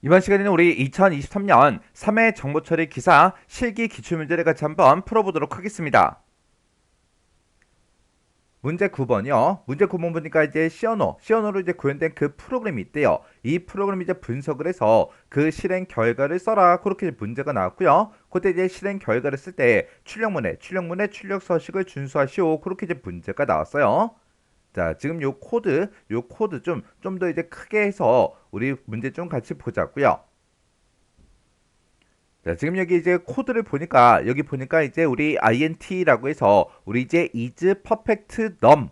이번 시간에는 우리 2023년 3회 정보처리 기사 실기 기출문제를 같이 한번 풀어보도록 하겠습니다. 문제 9번이요. 문제 9번 보니까 이제 시어노로 이제 구현된 그 프로그램이 있대요. 이 프로그램 이제 분석을 해서 그 실행 결과를 써라. 그렇게 문제가 나왔고요. 그때 이제 실행 결과를 쓸 때 출력문에 출력 서식을 준수하시오. 그렇게 이제 문제가 나왔어요. 자, 지금 요 코드 좀 더 이제 크게 해서 우리 문제 좀 같이 보자고요. 자, 지금 여기 이제 코드를 보니까 여기 보니까 이제 우리 int라고 해서 우리 이제 is perfect num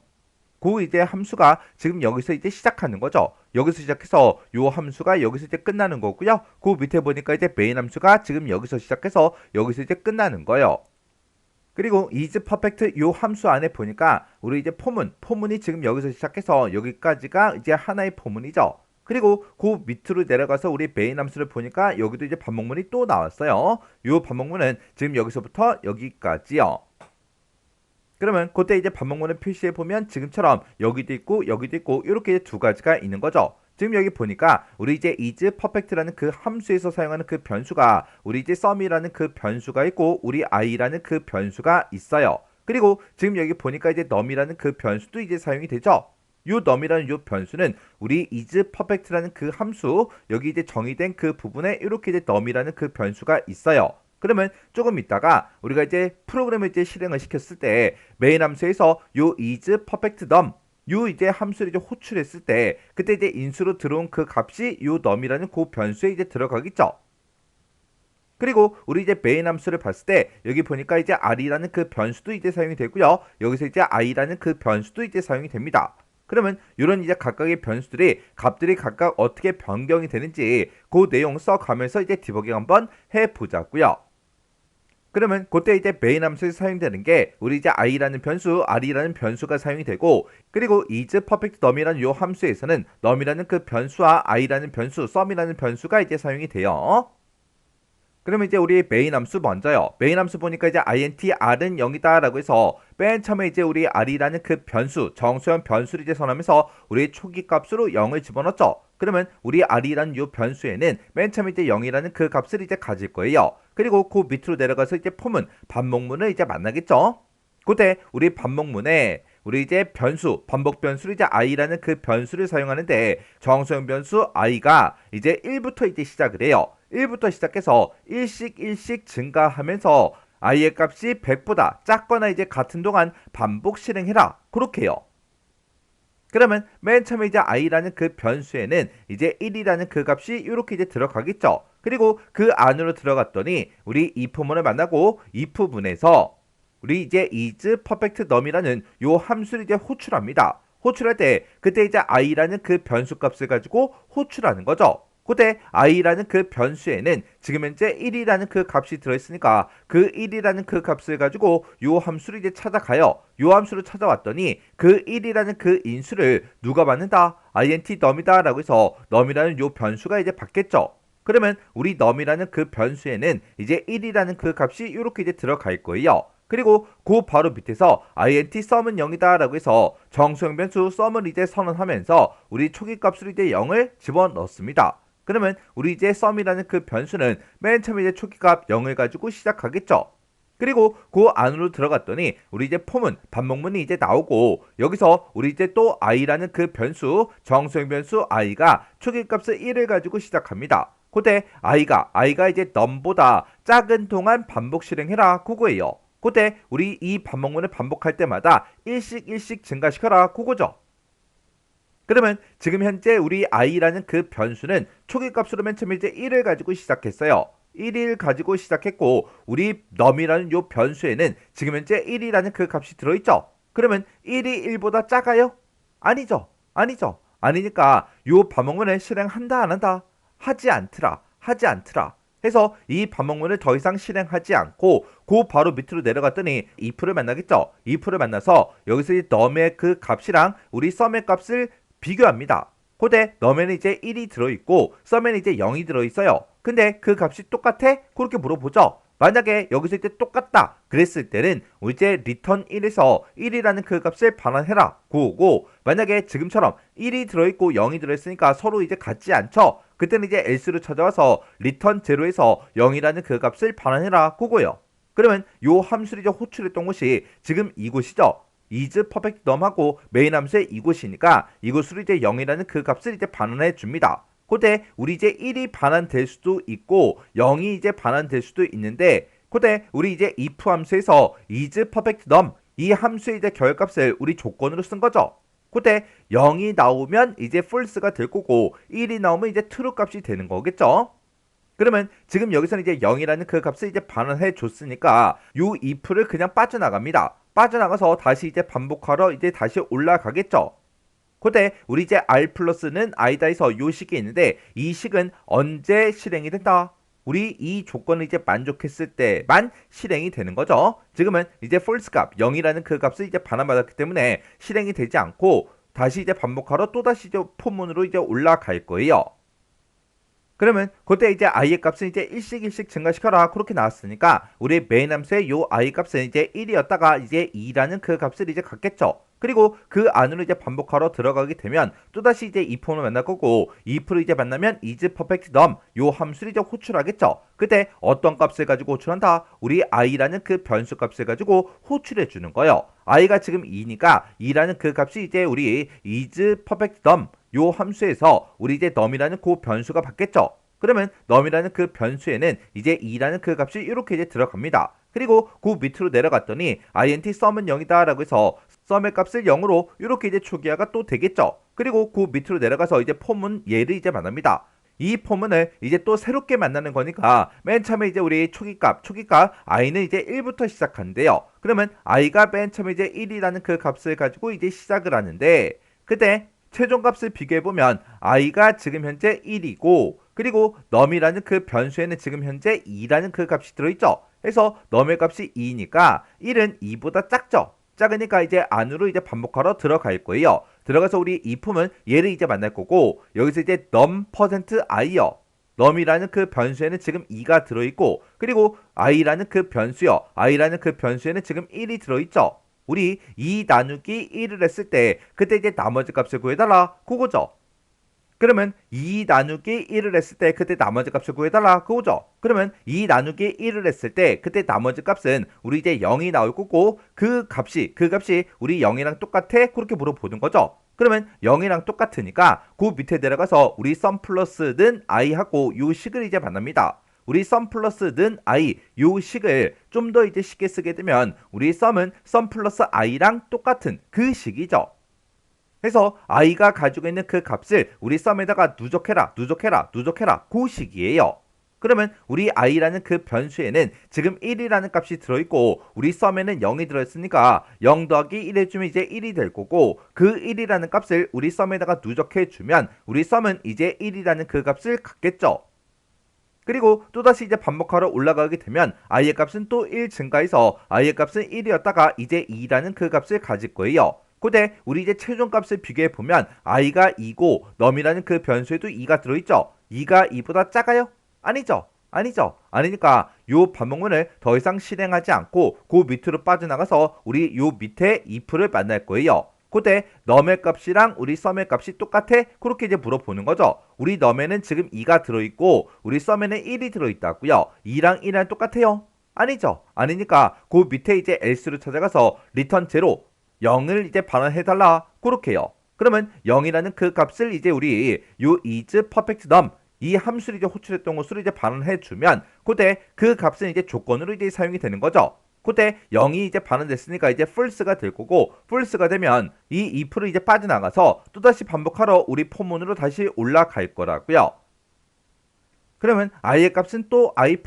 그 이제 함수가 지금 여기서 이제 시작하는 거죠. 여기서 시작해서 요 함수가 여기서 이제 끝나는 거고요. 그 밑에 보니까 이제 메인 함수가 지금 여기서 시작해서 여기서 이제 끝나는 거예요. 그리고 is perfect 요 함수 안에 보니까 우리 이제 포문이 지금 여기서 시작해서 여기까지가 이제 하나의 포문이죠. 그리고 그 밑으로 내려가서 우리 메인 함수를 보니까 여기도 이제 반복문이 또 나왔어요. 요 반복문은 지금 여기서부터 여기까지요. 그러면 그때 이제 반복문을 표시해 보면 지금처럼 여기도 있고 이렇게 두 가지가 있는 거죠. 지금 여기 보니까 우리 이제 is perfect라는 그 함수에서 사용하는 그 변수가 우리 이제 sum이라는 그 변수가 있고 우리 i라는 그 변수가 있어요. 그리고 지금 여기 보니까 이제 num이라는 그 변수도 이제 사용이 되죠. 요 num이라는 요 변수는 우리 is perfect라는 그 함수 여기 이제 정의된 그 부분에 이렇게 이제 num이라는 그 변수가 있어요. 그러면 조금 있다가 우리가 이제 프로그램을 이제 실행을 시켰을 때 메인 함수에서 요 is perfect num 요 이제 함수를 이제 호출했을 때 그때 이제 인수로 들어온 그 값이 요 num이라는 그 변수에 이제 들어가겠죠. 그리고 우리 이제 메인 함수를 봤을 때 여기 보니까 이제 r이라는 그 변수도 이제 사용이 되고요. 여기서 이제 i라는 그 변수도 이제 사용이 됩니다. 그러면 이런 이제 각각의 변수들이 값들이 각각 어떻게 변경이 되는지 그 내용 써가면서 이제 디버깅 한번 해보자고요. 그러면 그때 이제 메인 함수에 사용되는 게 우리 이제 i라는 변수, r이라는 변수가 사용이 되고 그리고 is perfect num이라는 요 함수에서는 num이라는 그 변수와 i라는 변수, sum이라는 변수가 이제 사용이 돼요. 그러면 이제 우리 메인 함수 먼저요. 메인 함수 보니까 이제 int r은 0이다 라고 해서 맨 처음에 이제 우리 r이라는 그 변수, 정수형 변수를 이제 선언하면서 우리 초기 값으로 0을 집어넣었죠. 그러면 우리 r이라는 요 변수에는 맨 처음에 이제 0이라는 그 값을 이제 가질 거예요. 그리고 그 밑으로 내려가서 이제 포문, 반복문을 이제 만나겠죠. 그때 우리 반복문에 우리 이제 변수, 반복 변수를 이제 i라는 그 변수를 사용하는데 정수형 변수 i가 이제 1부터 이제 시작을 해요. 1부터 시작해서 일씩 증가하면서 i의 값이 100보다 작거나 이제 같은 동안 반복 실행해라. 그렇게 해요. 그러면 맨 처음에 이제 i라는 그 변수에는 이제 1이라는 그 값이 이렇게 이제 들어가겠죠. 그리고 그 안으로 들어갔더니 우리 if문을 만나고 if문에서 우리 이제 is perfect num이라는 요 함수를 이제 호출합니다. 호출할 때 그때 이제 i라는 그 변수 값을 가지고 호출하는 거죠. 그때 i라는 그 변수에는 지금 현재 1이라는 그 값이 들어있으니까 그 1이라는 그 값을 가지고 요 함수를 이제 찾아가요. 요 함수를 찾아왔더니 그 1이라는 그 인수를 누가 받는다? int num이다 라고 해서 num이라는 요 변수가 이제 받겠죠. 그러면 우리 num이라는 그 변수에는 이제 1이라는 그 값이 이렇게 이제 들어갈 거예요. 그리고 그 바로 밑에서 int sum은 0이다 라고 해서 정수형 변수 sum을 이제 선언하면서 우리 초기 값으로 이제 0을 집어넣습니다. 그러면 우리 이제 sum이라는 그 변수는 맨 처음에 이제 초기값 0을 가지고 시작하겠죠. 그리고 그 안으로 들어갔더니 우리 이제 포문, 반복문이 이제 나오고 여기서 우리 이제 또 i라는 그 변수, 정수형 변수 i가 초기값을 1을 가지고 시작합니다. 그때 i가 이제 num보다 작은 동안 반복 실행해라 그거예요. 그때 우리 이 반복문을 반복할 때마다 일씩 증가시켜라 그거죠. 그러면 지금 현재 우리 i라는 그 변수는 초기 값으로 맨 처음에 이제 1을 가지고 시작했어요. 1을 가지고 시작했고 우리 num이라는 요 변수에는 지금 현재 1이라는 그 값이 들어있죠. 그러면 1이 1보다 작아요? 아니죠. 아니니까 요 반복문을 실행한다 안 한다? 하지 않더라. 해서 이 반복문을 더 이상 실행하지 않고 그 바로 밑으로 내려갔더니 if를 만나겠죠. if를 만나서 여기서 이 num의 그 값이랑 우리 sum의 값을 비교합니다. 그때 num에는 이제 1이 들어있고 sum에는 이제 0이 들어있어요. 근데 그 값이 똑같아? 그렇게 물어보죠. 만약에 여기서 이제 똑같다 그랬을 때는 이제 return 1에서 1이라는 그 값을 반환해라 고고, 만약에 지금처럼 1이 들어있고 0이 들어있으니까 서로 이제 같지 않죠. 그때는 이제 else로 찾아와서 return 0에서 0이라는 그 값을 반환해라 고고요. 그러면 요 함수를 이제 호출했던 곳이 지금 이곳이죠. is perfect num하고 메인 함수의 이곳이니까 이곳으로 이제 0이라는 그 값을 이제 반환해 줍니다. 그때 우리 이제 1이 반환될 수도 있고 0이 이제 반환될 수도 있는데, 그때 우리 이제 if 함수에서 is perfect num 이 함수의 이제 결값을 우리 조건으로 쓴 거죠. 그때 0이 나오면 이제 false가 될 거고 1이 나오면 이제 true 값이 되는 거겠죠. 그러면 지금 여기서는 이제 0이라는 그 값을 이제 반환해 줬으니까 요 if를 그냥 빠져나갑니다. 빠져나가서 다시 이제 반복하러 이제 다시 올라가겠죠. 그때 우리 이제 r 플러스는 i다에서 요 식이 있는데 이 식은 언제 실행이 된다? 우리 이 조건을 이제 만족했을 때만 실행이 되는 거죠. 지금은 이제 false 값 0이라는 그 값을 이제 반환받았기 때문에 실행이 되지 않고 다시 이제 반복하러 또다시 이제 포문으로 이제 올라갈 거예요. 그러면 그때 이제 i의 값은 이제 1씩 증가시켜라 그렇게 나왔으니까 우리 메인 함수의 요 i 값은 이제 1이었다가 이제 2라는 그 값을 이제 갖겠죠. 그리고 그 안으로 이제 반복하러 들어가게 되면 또다시 이제 이 폼을 만날 거고 if를 이제 만나면 is perfect num 요 함수를 이제 호출하겠죠. 그때 어떤 값을 가지고 호출한다? 우리 i라는 그 변수 값을 가지고 호출해 주는 거예요. i가 지금 2니까 2라는 그 값이 이제 우리 is perfect num 요 함수에서 우리 이제 num이라는 그 변수가 받겠죠. 그러면 num이라는 그 변수에는 이제 2라는 그 값이 이렇게 이제 들어갑니다. 그리고 그 밑으로 내려갔더니 int sum은 0이다 라고 해서 sum의 값을 0으로 이렇게 이제 초기화가 또 되겠죠. 그리고 그 밑으로 내려가서 이제 폼은 얘를 이제 만납니다. 이 폼문을 이제 또 새롭게 만나는 거니까 맨 처음에 이제 우리 초기값 i는 이제 1부터 시작하는데요. 그러면 i가 맨 처음에 이제 1이라는 그 값을 가지고 이제 시작을 하는데, 그때 최종값을 비교해보면 i가 지금 현재 1이고 그리고 num이라는 그 변수에는 지금 현재 2라는 그 값이 들어있죠. 그래서 num의 값이 2니까 1은 2보다 작죠. 작으니까 이제 안으로 이제 반복하러 들어갈 거예요. 들어가서 우리 if은 얘를 이제 만날 거고 여기서 이제 num%i요. num이라는 그 변수에는 지금 2가 들어있고 그리고 i라는 그 변수요. i라는 그 변수에는 지금 1이 들어있죠. 우리 2 나누기 1을 했을 때 그때 이제 나머지 값을 구해달라 그거죠. 그러면 2 나누기 1을 했을 때 그때 나머지 값을 구해달라 그거죠. 그러면 2 나누기 1을 했을 때 그때 나머지 값은 우리 이제 0이 나올 거고 그 값이 우리 0이랑 똑같아? 그렇게 물어보는 거죠. 그러면 0이랑 똑같으니까 그 밑에 내려가서 우리 sum 플러스 는 i하고 요 식을 이제 만납니다. 우리 sum 플러스 는 i 요 식을 좀 더 이제 쉽게 쓰게 되면 우리 sum은 sum 플러스 i랑 똑같은 그 식이죠. 그래서 i가 가지고 있는 그 값을 우리 sum에다가 누적해라 그 식이에요. 그러면 우리 i라는 그 변수에는 지금 1이라는 값이 들어있고 우리 sum에는 0이 들어있으니까 0 더하기 1 해주면 이제 1이 될 거고 그 1이라는 값을 우리 sum에다가 누적해주면 우리 sum은 이제 1이라는 그 값을 갖겠죠. 그리고 또다시 이제 반복하러 올라가게 되면 i의 값은 또 1 증가해서 i의 값은 1이었다가 이제 2라는 그 값을 가질 거예요. 그때 우리 이제 최종값을 비교해 보면 i가 2고 num이라는 그 변수에도 2가 들어있죠. 2가 2보다 작아요? 아니죠. 아니니까 요 반복문을 더 이상 실행하지 않고 그 밑으로 빠져나가서 우리 요 밑에 if를 만날 거예요. 그때 num의 값이랑 우리 sum의 값이 똑같아? 그렇게 이제 물어보는 거죠. 우리 num에는 지금 2가 들어있고 우리 sum에는 1이 들어있다고요. 2랑 1이랑 똑같아요? 아니죠. 아니니까 그 밑에 이제 else로 찾아가서 return 0 0을 이제 반환해달라 그렇게요. 그러면 0이라는 그 값을 이제 우리 요 is perfect num 이 함수를 이제 호출했던 것으로 이제 반환해주면 그때 그 값은 이제 조건으로 이제 사용이 되는 거죠. 그때 0이 이제 반환됐으니까 이제 false가 될 거고 false가 되면 이 if를 이제 빠져나가서 또다시 반복하러 우리 포문으로 다시 올라갈 거라고요. 그러면 i의 값은 또 i++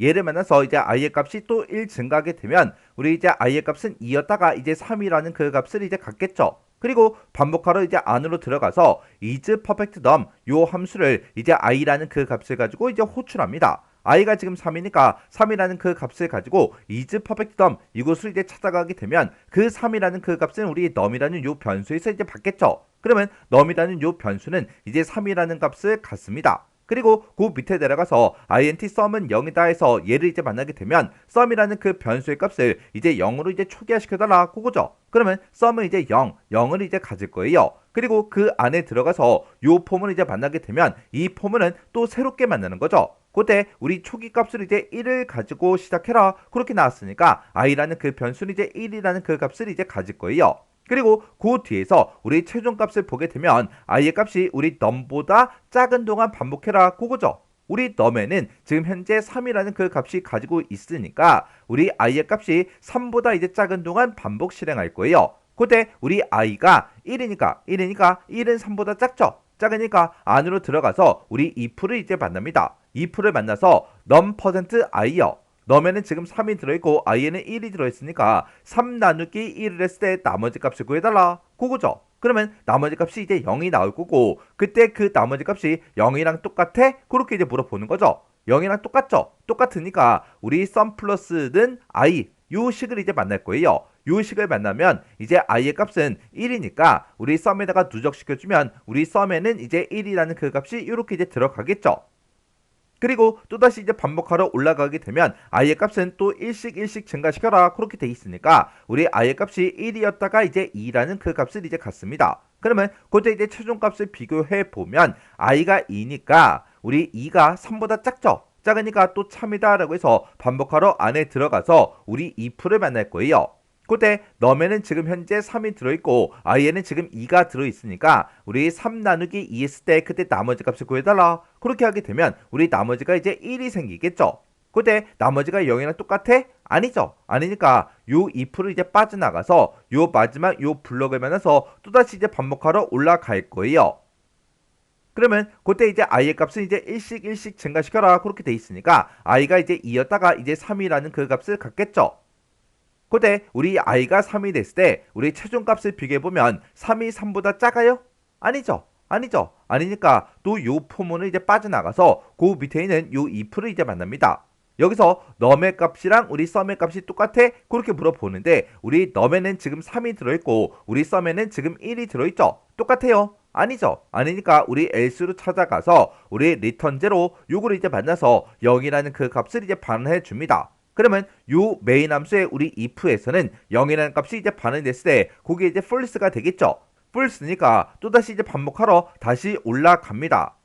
얘를 만나서 이제 i의 값이 또 1 증가하게 되면 우리 이제 i의 값은 2였다가 이제 3이라는 그 값을 이제 갖겠죠. 그리고 반복하러 이제 안으로 들어가서 is perfect num 요 함수를 이제 i라는 그 값을 가지고 이제 호출합니다. i가 지금 3이니까 3이라는 그 값을 가지고 is perfect num 이곳을 이제 찾아가게 되면 그 3이라는 그 값은 우리 num이라는 요 변수에서 이제 받겠죠. 그러면 num이라는 요 변수는 이제 3이라는 값을 갖습니다. 그리고 그 밑에 내려가서 int sum은 0이다 해서 얘를 이제 만나게 되면 sum이라는 그 변수의 값을 이제 0으로 이제 초기화시켜달라 그거죠. 그러면 sum은 이제 0을 이제 가질 거예요. 그리고 그 안에 들어가서 요 포문을 이제 만나게 되면 이 포문은 또 새롭게 만나는 거죠. 그때 우리 초기 값을 이제 1을 가지고 시작해라 그렇게 나왔으니까 i라는 그 변수는 이제 1이라는 그 값을 이제 가질 거예요. 그리고 그 뒤에서 우리 최종 값을 보게 되면 i의 값이 우리 num보다 작은 동안 반복해라 그거죠. 우리 num에는 지금 현재 3이라는 그 값이 가지고 있으니까 우리 i의 값이 3보다 이제 작은 동안 반복 실행할 거예요. 그때 우리 i가 1이니까 1은 3보다 작죠. 작으니까 안으로 들어가서 우리 if를 이제 만납니다. if를 만나서 num%i요. num에는 지금 3이 들어있고 i에는 1이 들어있으니까 3 나누기 1을 했을 때 나머지 값을 구해달라 그거죠. 그러면 나머지 값이 이제 0이 나올 거고 그때 그 나머지 값이 0이랑 똑같아? 그렇게 이제 물어보는 거죠. 0이랑 똑같죠. 똑같으니까 우리 sum 플러스는 i 요 식을 이제 만날 거예요. 요 식을 만나면 이제 i의 값은 1이니까 우리 sum에다가 누적시켜주면 우리 sum에는 이제 1이라는 그 값이 이렇게 이제 들어가겠죠. 그리고 또다시 이제 반복하러 올라가게 되면 i의 값은 또 1씩 증가시켜라 그렇게 돼 있으니까 우리 i의 값이 1이었다가 이제 2라는 그 값을 이제 갖습니다. 그러면 그때 이제 최종 값을 비교해 보면 i가 2니까 우리 2가 3보다 작죠. 작으니까 또 참이다 라고 해서 반복하러 안에 들어가서 우리 if를 만날 거예요. 그때 num에는 지금 현재 3이 들어있고 i에는 지금 2가 들어있으니까 우리 3 나누기 2 했을 때 그때 나머지 값을 구해달라 그렇게 하게 되면 우리 나머지가 이제 1이 생기겠죠. 그때 나머지가 0이랑 똑같아? 아니죠. 아니니까 요 if를 이제 빠져나가서 요 마지막 요 블럭을 만나서 또다시 이제 반복하러 올라갈 거예요. 그러면 그때 이제 i의 값은 이제 1씩 증가시켜라 그렇게 돼 있으니까 i가 이제 2였다가 이제 3이라는 그 값을 갖겠죠. 그때 우리 i가 3이 됐을 때 우리 최종 값을 비교해보면 3이 3보다 작아요? 아니죠. 아니니까 또 요 포문을 이제 빠져나가서 그 밑에 있는 요 if를 이제 만납니다. 여기서 num의 값이랑 우리 sum의 값이 똑같아? 그렇게 물어보는데 우리 num에는 지금 3이 들어있고 우리 sum에는 지금 1이 들어있죠. 똑같아요? 아니죠. 아니니까 우리 else로 찾아가서 우리 return 0 요거를 이제 만나서 0이라는 그 값을 이제 반환해 줍니다. 그러면 요 메인 함수의 우리 if에서는 0이라는 값이 이제 반환됐을 때 그게 이제 false가 되겠죠. false니까 또다시 이제 반복하러 다시 올라갑니다.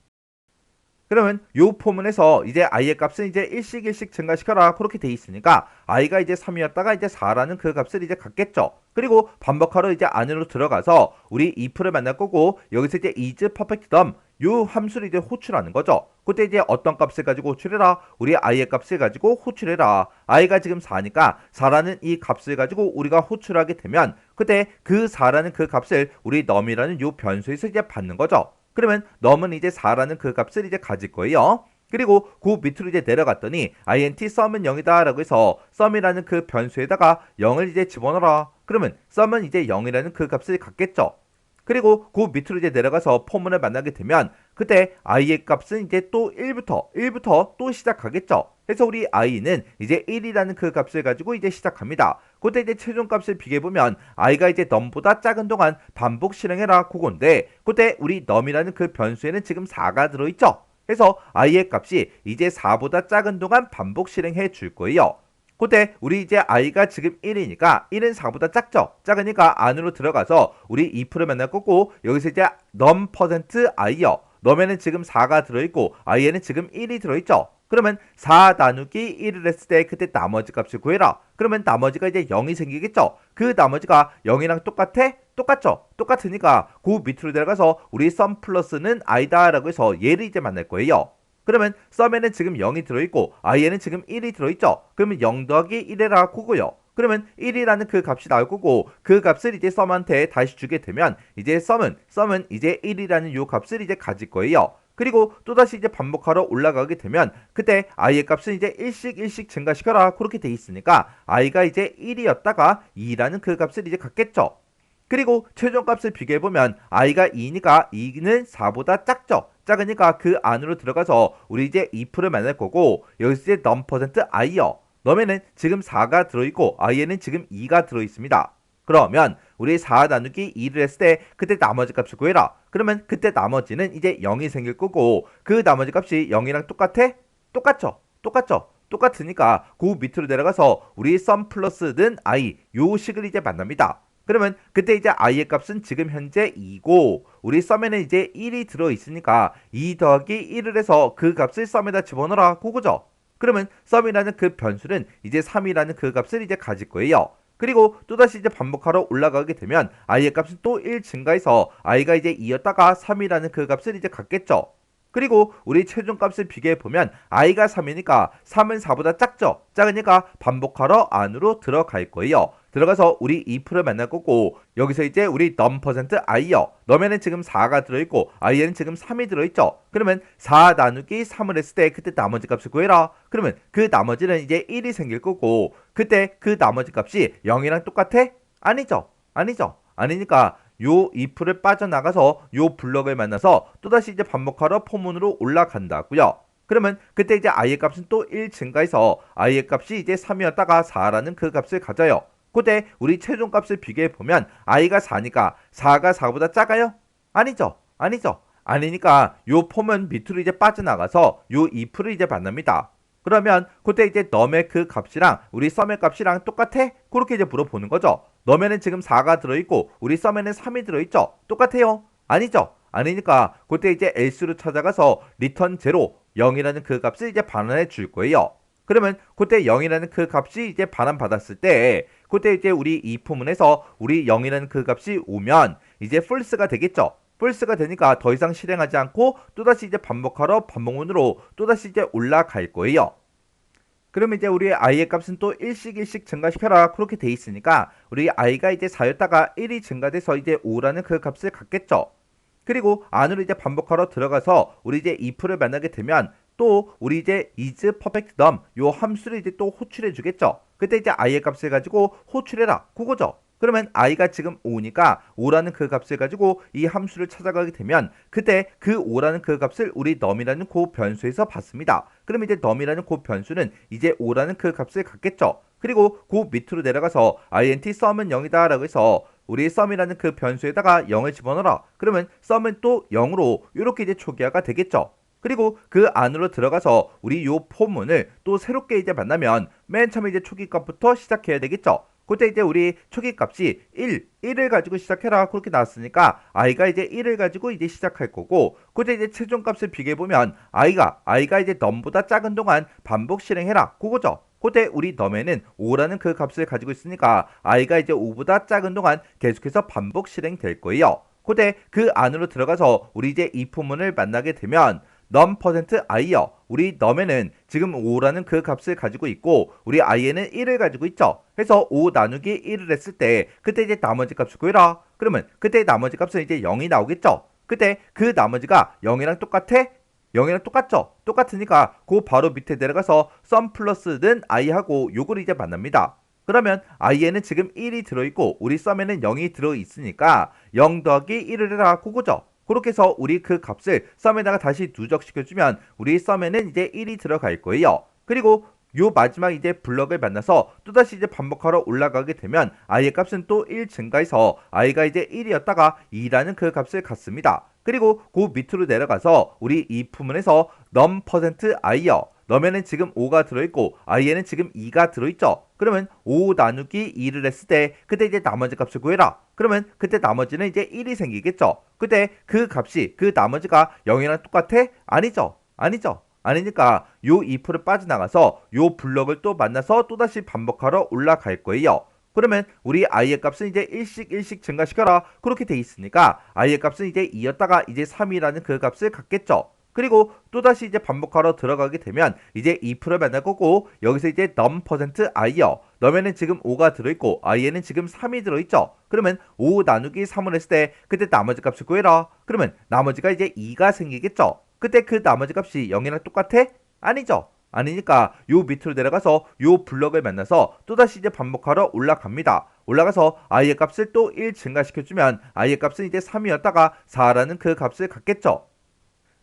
그러면 요 포문에서 이제 i의 값은 이제 1씩 증가시켜라 그렇게 돼 있으니까 i가 이제 3이었다가 이제 4라는 그 값을 이제 갖겠죠. 그리고 반복하러 이제 안으로 들어가서 우리 if를 만날 거고 여기서 이제 is perfect num 요 함수를 이제 호출하는 거죠. 그때 이제 어떤 값을 가지고 호출해라? 우리 i의 값을 가지고 호출해라. i가 지금 4니까 4라는 이 값을 가지고 우리가 호출하게 되면 그때 그 4라는 그 값을 우리 num이라는 요 변수에서 이제 받는 거죠. 그러면 num은 이제 4라는 그 값을 이제 가질 거예요. 그리고 그 밑으로 이제 내려갔더니 int sum은 0이다 라고 해서 sum이라는 그 변수에다가 0을 이제 집어넣어라. 그러면 sum은 이제 0이라는 그 값을 갖겠죠. 그리고 그 밑으로 이제 내려가서 포문을 만나게 되면 그때 i의 값은 이제 또 1부터 또 시작하겠죠. 그래서 우리 i는 이제 1이라는 그 값을 가지고 이제 시작합니다. 그때 이제 최종 값을 비교해보면 i가 이제 num보다 작은 동안 반복 실행해라 그건데 그때 우리 num이라는 그 변수에는 지금 4가 들어있죠. 그래서 i의 값이 이제 4보다 작은 동안 반복 실행해 줄 거예요. 그때 우리 이제 i가 지금 1이니까 1은 4보다 작죠. 작으니까 안으로 들어가서 우리 if를 만날 거고 여기서 이제 num%i요. num에는 지금 4가 들어있고 i에는 지금 1이 들어있죠. 그러면 4 나누기 1을 했을 때 그때 나머지 값을 구해라. 그러면 나머지가 이제 0이 생기겠죠. 그 나머지가 0이랑 똑같아? 똑같죠. 똑같으니까 그 밑으로 내려가서 우리 sum 플러스는 i다 라고 해서 얘를 이제 만날 거예요. 그러면 sum에는 지금 0이 들어있고 i에는 지금 1이 들어있죠. 그러면 0 더하기 1이라 그거요. 그러면 1이라는 그 값이 나올 거고 그 값을 이제 sum한테 다시 주게 되면 이제 sum은 이제 1이라는 요 값을 이제 가질 거예요. 그리고 또다시 이제 반복하러 올라가게 되면 그때 i의 값은 이제 1씩 증가시켜라 그렇게 돼 있으니까 i가 이제 1이었다가 2라는 그 값을 이제 갖겠죠. 그리고 최종 값을 비교해보면 i가 2니까 2는 4보다 작죠. 작으니까 그 안으로 들어가서 우리 이제 if를 만날 거고 여기서 이제 num%i요. num에는 지금 4가 들어있고 i에는 지금 2가 들어있습니다. 그러면 우리 4 나누기 2를 했을 때 그때 나머지 값을 구해라. 그러면 그때 나머지는 이제 0이 생길 거고 그 나머지 값이 0이랑 똑같아? 똑같죠? 똑같죠? 똑같으니까 그 밑으로 내려가서 우리 sum 플러스는 i 요 식을 이제 만납니다. 그러면 그때 이제 i의 값은 지금 현재 2고 우리 썸에는 이제 1이 들어있으니까 2 더하기 1을 해서 그 값을 썸에다 집어넣어라 그거죠. 그러면 썸이라는 그 변수는 이제 3이라는 그 값을 이제 가질 거예요. 그리고 또다시 이제 반복하러 올라가게 되면 i의 값은 또 1 증가해서 i가 이제 2였다가 3이라는 그 값을 이제 갖겠죠. 그리고 우리 최종값을 비교해보면 i가 3이니까 3은 4보다 작죠. 작으니까 반복하러 안으로 들어갈 거예요. 들어가서 우리 if를 만날 거고 여기서 이제 우리 num%i요. num에는 지금 4가 들어있고 i에는 지금 3이 들어있죠. 그러면 4 나누기 3을 했을 때 그때 나머지 값을 구해라. 그러면 그 나머지는 이제 1이 생길 거고 그때 그 나머지 값이 0이랑 똑같아? 아니죠. 아니죠. 아니니까 요 if를 빠져나가서 요 블럭을 만나서 또다시 이제 반복하러 포문으로 올라간다고요. 그러면 그때 이제 i의 값은 또 1 증가해서 i의 값이 이제 3이었다가 4라는 그 값을 가져요. 그때 우리 최종값을 비교해보면 i가 4니까 4가 4보다 작아요? 아니죠. 아니죠. 아니니까 요 폼은 밑으로 이제 빠져나가서 요 if를 이제 만납니다. 그러면 그때 이제 num의 그 값이랑 우리 sum의 값이랑 똑같아? 그렇게 이제 물어보는 거죠. num에는 지금 4가 들어있고 우리 sum에는 3이 들어있죠. 똑같아요? 아니죠. 아니니까 그때 이제 else로 찾아가서 return 0, 0이라는 그 값을 이제 반환해 줄 거예요. 그러면 그때 0이라는 그 값이 이제 반환 받았을 때 그때 이제 우리 if 문에서 우리 0이라는 그 값이 오면 이제 false가 되겠죠. false가 되니까 더 이상 실행하지 않고 또다시 이제 반복하러 반복문으로 또다시 이제 올라갈 거예요. 그러면 이제 우리 i의 값은 또 1씩 증가시켜라 그렇게 돼 있으니까 우리 i가 이제 4였다가 1이 증가돼서 이제 5라는 그 값을 갖겠죠. 그리고 안으로 이제 반복하러 들어가서 우리 이제 if를 만나게 되면 또 우리 이제 is perfect num 요 함수를 이제 또 호출해 주겠죠. 그때 이제 i의 값을 가지고 호출해라 그거죠. 그러면 i가 지금 5니까 5라는 그 값을 가지고 이 함수를 찾아가게 되면 그때 그 5라는 그 값을 우리 num이라는 그 변수에서 받습니다. 그럼 이제 num이라는 그 변수는 이제 5라는 그 값을 갖겠죠. 그리고 그 밑으로 내려가서 int sum은 0이다 라고 해서 우리 sum이라는 그 변수에다가 0을 집어넣어라. 그러면 sum은 또 0으로 이렇게 이제 초기화가 되겠죠. 그리고 그 안으로 들어가서 우리 요 포문을 또 새롭게 이제 만나면 맨 처음에 이제 초기값부터 시작해야 되겠죠. 그때 이제 우리 초기값이 1을 가지고 시작해라 그렇게 나왔으니까 i가 이제 1을 가지고 이제 시작할 거고 그때 이제 최종값을 비교해보면 i가 이제 num보다 작은 동안 반복 실행해라 그거죠. 그때 우리 num에는 5라는 그 값을 가지고 있으니까 i가 이제 5보다 작은 동안 계속해서 반복 실행될 거예요. 그때 그 안으로 들어가서 우리 이제 이 포문을 만나게 되면 num%i요. 우리 num에는 지금 5라는 그 값을 가지고 있고 우리 i에는 1을 가지고 있죠. 해서 5 나누기 1을 했을 때 그때 이제 나머지 값을 구해라. 그러면 그때 나머지 값은 이제 0이 나오겠죠. 그때 그 나머지가 0이랑 똑같아? 0이랑 똑같죠. 똑같으니까 그 바로 밑에 내려가서 sum 플러스는 i하고 요걸 이제 만납니다. 그러면 i에는 지금 1이 들어있고 우리 sum에는 0이 들어있으니까 0 더하기 1을 해라 그거죠. 그렇게 해서 우리 그 값을 sum에다가 다시 누적시켜주면 우리 sum에는 이제 1이 들어갈 거예요. 그리고 요 마지막 이제 블럭을 만나서 또다시 이제 반복하러 올라가게 되면 i의 값은 또 1 증가해서 i가 이제 1이었다가 2라는 그 값을 갖습니다. 그리고 그 밑으로 내려가서 우리 이 부문에서 num%i요. num에는 지금 5가 들어있고 i에는 지금 2가 들어있죠. 그러면 5 나누기 2를 했을 때 그때 이제 나머지 값을 구해라. 그러면 그때 나머지는 이제 1이 생기겠죠. 그때 그 값이 그 나머지가 0이랑 똑같아? 아니죠. 아니죠. 아니니까 요 if를 빠져나가서 요 블럭을 또 만나서 또다시 반복하러 올라갈 거예요. 그러면 우리 i의 값은 이제 1씩 증가시켜라 그렇게 돼 있으니까 i의 값은 이제 2였다가 이제 3이라는 그 값을 갖겠죠. 그리고 또다시 이제 반복하러 들어가게 되면 이제 if를 만날 거고 여기서 이제 num%i요. num에는 지금 5가 들어있고 i에는 지금 3이 들어있죠. 그러면 5 나누기 3을 했을 때 그때 나머지 값을 구해라. 그러면 나머지가 이제 2가 생기겠죠. 그때 그 나머지 값이 0이랑 똑같아? 아니죠. 아니니까 요 밑으로 내려가서 요 블럭을 만나서 또다시 이제 반복하러 올라갑니다. 올라가서 i의 값을 또 1 증가시켜주면 i의 값은 이제 3이었다가 4라는 그 값을 갖겠죠.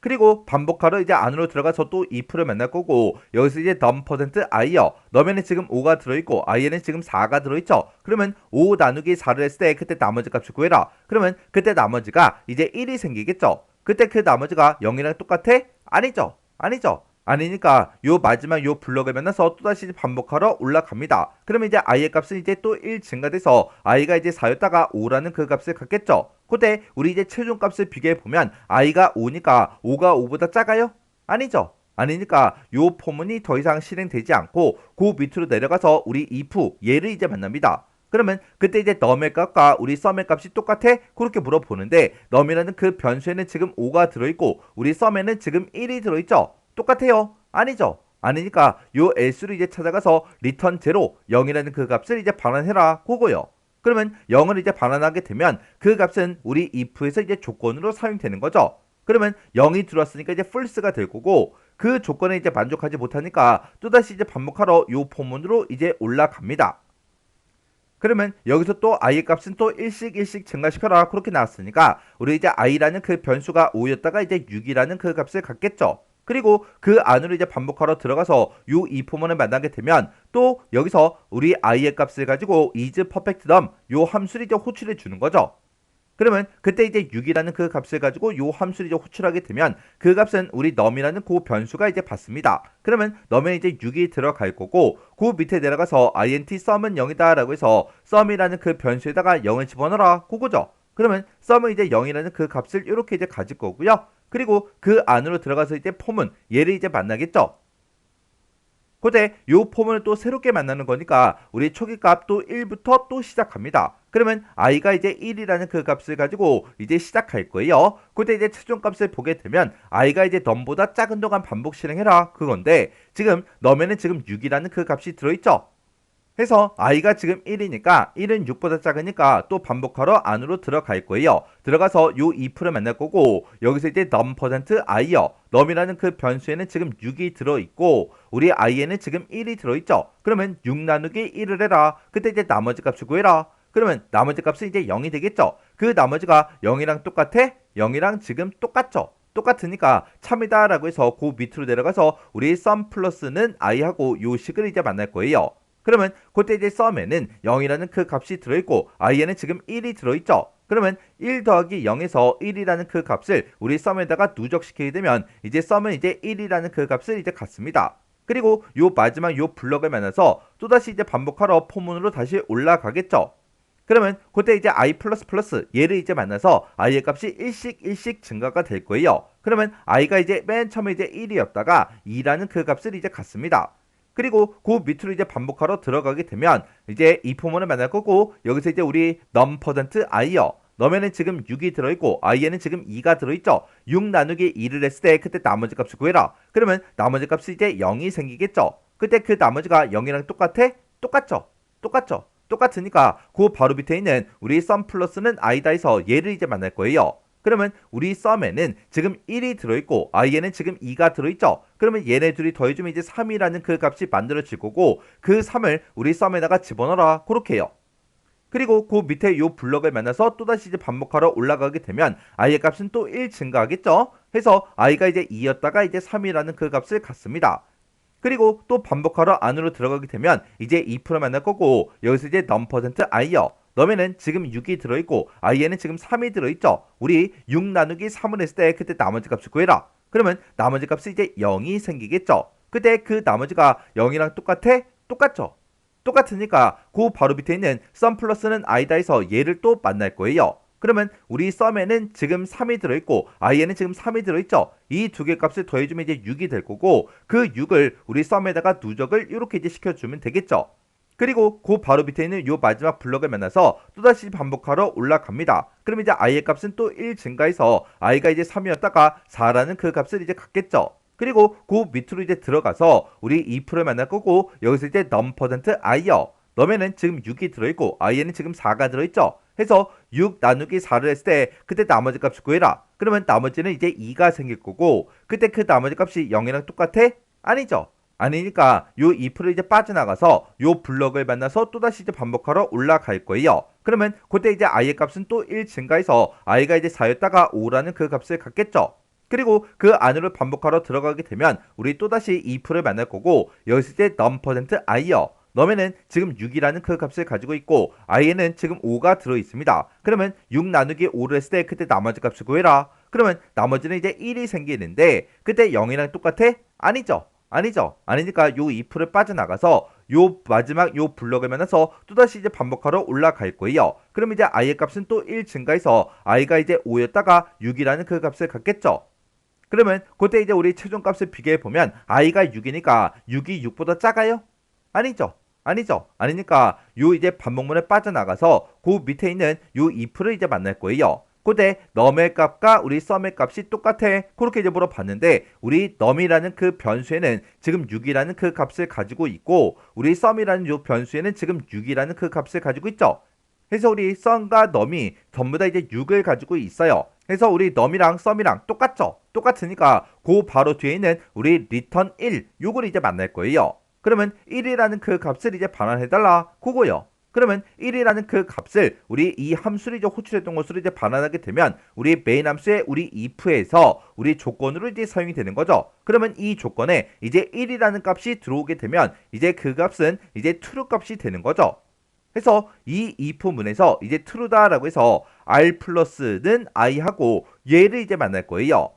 그리고 반복하러 이제 안으로 들어가서 또 if를 만날 거고 여기서 이제 num%i요. 넘에는 지금 5가 들어있고 i에는 지금 4가 들어있죠. 그러면 5 나누기 4를 했을 때 그때 나머지 값을 구해라. 그러면 그때 나머지가 이제 1이 생기겠죠. 그때 그 나머지가 0이랑 똑같아? 아니죠. 아니죠. 아니니까 요 마지막 요 블럭을 만나서 또다시 반복하러 올라갑니다. 그러면 이제 i의 값은 이제 또 1 증가돼서 i가 이제 4였다가 5라는 그 값을 갖겠죠. 그때 우리 이제 최종 값을 비교해 보면 i가 5니까 5가 5보다 작아요? 아니죠. 아니니까 요 포문이 더 이상 실행되지 않고 그 밑으로 내려가서 우리 if 얘를 이제 만납니다. 그러면 그때 이제 num의 값과 우리 sum의 값이 똑같아? 그렇게 물어보는데 num이라는 그 변수에는 지금 5가 들어있고 우리 sum에는 지금 1이 들어있죠. 똑같아요? 아니죠. 아니니까 요 else를 이제 찾아가서 return 0, 0이라는 그 값을 이제 반환해라 그거요. 그러면 0을 이제 반환하게 되면 그 값은 우리 if에서 이제 조건으로 사용되는 거죠. 그러면 0이 들어왔으니까 이제 false가 될 거고 그 조건에 이제 만족하지 못하니까 또다시 이제 반복하러 요 포문으로 이제 올라갑니다. 그러면 여기서 또 i의 값은 또 1씩 증가시켜라 그렇게 나왔으니까 우리 이제 i라는 그 변수가 5였다가 이제 6이라는 그 값을 갖겠죠. 그리고 그 안으로 이제 반복하러 들어가서 요 이 포문을 만나게 되면 또 여기서 우리 i의 값을 가지고 isPerfectNum 요 함수를 이제 호출해 주는 거죠. 그러면 그때 이제 6이라는 그 값을 가지고 요 함수를 이제 호출하게 되면 그 값은 우리 num이라는 그 변수가 이제 받습니다. 그러면 num에 이제 6이 들어갈 거고 그 밑에 내려가서 int sum은 0이다 라고 해서 sum이라는 그 변수에다가 0을 집어넣어라 그거죠. 그러면 sum은 이제 0이라는 그 값을 이렇게 이제 가질 거고요. 그리고 그 안으로 들어가서 이제 포문 얘를 이제 만나겠죠. 그때 요 포문을 또 새롭게 만나는 거니까 우리 초기값 또 1부터 또 시작합니다. 그러면 i가 이제 1이라는 그 값을 가지고 이제 시작할 거예요. 그때 이제 최종값을 보게 되면 i가 이제 num보다 작은 동안 반복 실행해라 그건데 지금 num에는 지금 6이라는 그 값이 들어있죠. 해서 i가 지금 1이니까 1은 6보다 작으니까 또 반복하러 안으로 들어갈 거예요. 들어가서 요 if를 만날 거고 여기서 이제 num%i요. num이라는 그 변수에는 지금 6이 들어있고 우리 i에는 지금 1이 들어있죠. 그러면 6 나누기 1을 해라. 그때 이제 나머지 값을 구해라. 그러면 나머지 값은 이제 0이 되겠죠. 그 나머지가 0이랑 똑같아? 0이랑 지금 똑같죠. 똑같으니까 참이다 라고 해서 그 밑으로 내려가서 우리 sum 플러스는 i하고 요 식을 이제 만날 거예요. 그러면 그때 이제 sum에는 0이라는 그 값이 들어있고 i에는 지금 1이 들어있죠. 그러면 1 더하기 0에서 1이라는 그 값을 우리 sum에다가 누적시키게 되면 이제 sum은 이제 1이라는 그 값을 이제 갖습니다. 그리고 요 마지막 요 블럭을 만나서 또다시 이제 반복하러 포문으로 다시 올라가겠죠. 그러면 그때 이제 i++ 얘를 이제 만나서 i의 값이 1씩 증가가 될 거예요. 그러면 i가 이제 맨 처음에 이제 1이었다가 2라는 그 값을 이제 갖습니다. 그리고 그 밑으로 이제 반복하러 들어가게 되면 이제 이 포문을 만날 거고 여기서 이제 우리 num%i요. num에는 지금 6이 들어있고 i에는 지금 2가 들어있죠. 6 나누기 2를 했을 때 그때 나머지 값을 구해라. 그러면 나머지 값이 이제 0이 생기겠죠. 그때 그 나머지가 0이랑 똑같아? 똑같죠. 똑같죠. 똑같으니까 그 바로 밑에 있는 우리 sum 플러스는 i다 해서 얘를 이제 만날 거예요. 그러면 우리 sum에는 지금 1이 들어있고 i에는 지금 2가 들어있죠. 그러면 얘네 둘이 더해주면 이제 3이라는 그 값이 만들어질 거고 그 3을 우리 sum에다가 집어넣어라 그렇게 해요. 그리고 그 밑에 요 블럭을 만나서 또다시 이제 반복하러 올라가게 되면 i의 값은 또 1 증가하겠죠. 해서 i가 이제 2였다가 이제 3이라는 그 값을 갖습니다. 그리고 또 반복하러 안으로 들어가게 되면 이제 2% 만날 거고 여기서 이제 num%i요. num에는 지금 6이 들어있고 i에는 지금 3이 들어있죠. 우리 6 나누기 3을 했을 때 그때 나머지 값을 구해라. 그러면 나머지 값이 이제 0이 생기겠죠. 그때 그 나머지가 0이랑 똑같아? 똑같죠. 똑같으니까 그 바로 밑에 있는 sum 플러스는 i다 해서 얘를 또 만날 거예요. 그러면 우리 sum에는 지금 3이 들어있고 i에는 지금 3이 들어있죠. 이 두 개 값을 더해주면 이제 6이 될 거고 그 6을 우리 sum에다가 누적을 이렇게 이제 시켜주면 되겠죠. 그리고 그 바로 밑에 있는 요 마지막 블럭을 만나서 또다시 반복하러 올라갑니다. 그럼 이제 i의 값은 또 1 증가해서 i가 이제 3이었다가 4라는 그 값을 이제 갖겠죠. 그리고 그 밑으로 이제 들어가서 우리 2%를 만날 거고 여기서 이제 num%i요. num에는 지금 6이 들어있고 i에는 지금 4가 들어있죠. 해서 6 나누기 4를 했을 때 그때 나머지 값을 구해라. 그러면 나머지는 이제 2가 생길 거고 그때 그 나머지 값이 0이랑 똑같아? 아니죠. 아니니까 요 2% 이제 빠져나가서 요 블럭을 만나서 또다시 이제 반복하러 올라갈 거예요. 그러면 그때 이제 i의 값은 또 1 증가해서 i가 이제 4였다가 5라는 그 값을 갖겠죠. 그리고 그 안으로 반복하러 들어가게 되면 우리 또다시 if를 만날 거고 여기서 이제 num%i요. 넘에는 지금 6이라는 그 값을 가지고 있고 i에는 지금 5가 들어있습니다. 그러면 6 나누기 5를 했을 때 그때 나머지 값을 구해라. 그러면 나머지는 이제 1이 생기는데 그때 0이랑 똑같아? 아니죠. 아니죠. 아니니까 요 if를 빠져나가서 요 마지막 요 블럭을 만나서 또다시 이제 반복하러 올라갈 거예요. 그럼 이제 i의 값은 또 1 증가해서 i가 이제 5였다가 6이라는 그 값을 갖겠죠. 그러면 그때 이제 우리 최종값을 비교해 보면 i가 6이니까 6이 6보다 작아요? 아니죠. 아니죠. 아니니까 요 이제 반복문에 빠져나가서 그 밑에 있는 요 if를 이제 만날 거예요. 그때 num의 값과 우리 sum의 값이 똑같아. 그렇게 이제 물어봤는데 우리 num이라는 그 변수에는 지금 6이라는 그 값을 가지고 있고 우리 sum이라는 요 변수에는 지금 6이라는 그 값을 가지고 있죠. 그래서 우리 sum과 num이 전부 다 이제 6을 가지고 있어요. 그래서 우리 num이랑 sum이랑 똑같죠. 똑같으니까 그 바로 뒤에 있는 우리 return 1 요걸 이제 만날 거예요. 그러면 1이라는 그 값을 이제 반환해달라 그거요. 그러면 1이라는 그 값을 우리 이 함수를 이제 호출했던 것으로 이제 반환하게 되면 우리 메인 함수의 우리 if에서 우리 조건으로 이제 사용이 되는 거죠. 그러면 이 조건에 이제 1이라는 값이 들어오게 되면 이제 그 값은 이제 true 값이 되는 거죠. 그래서 이 if문에서 이제 true다라고 해서 r 플러스는 i하고 얘를 이제 만날 거예요.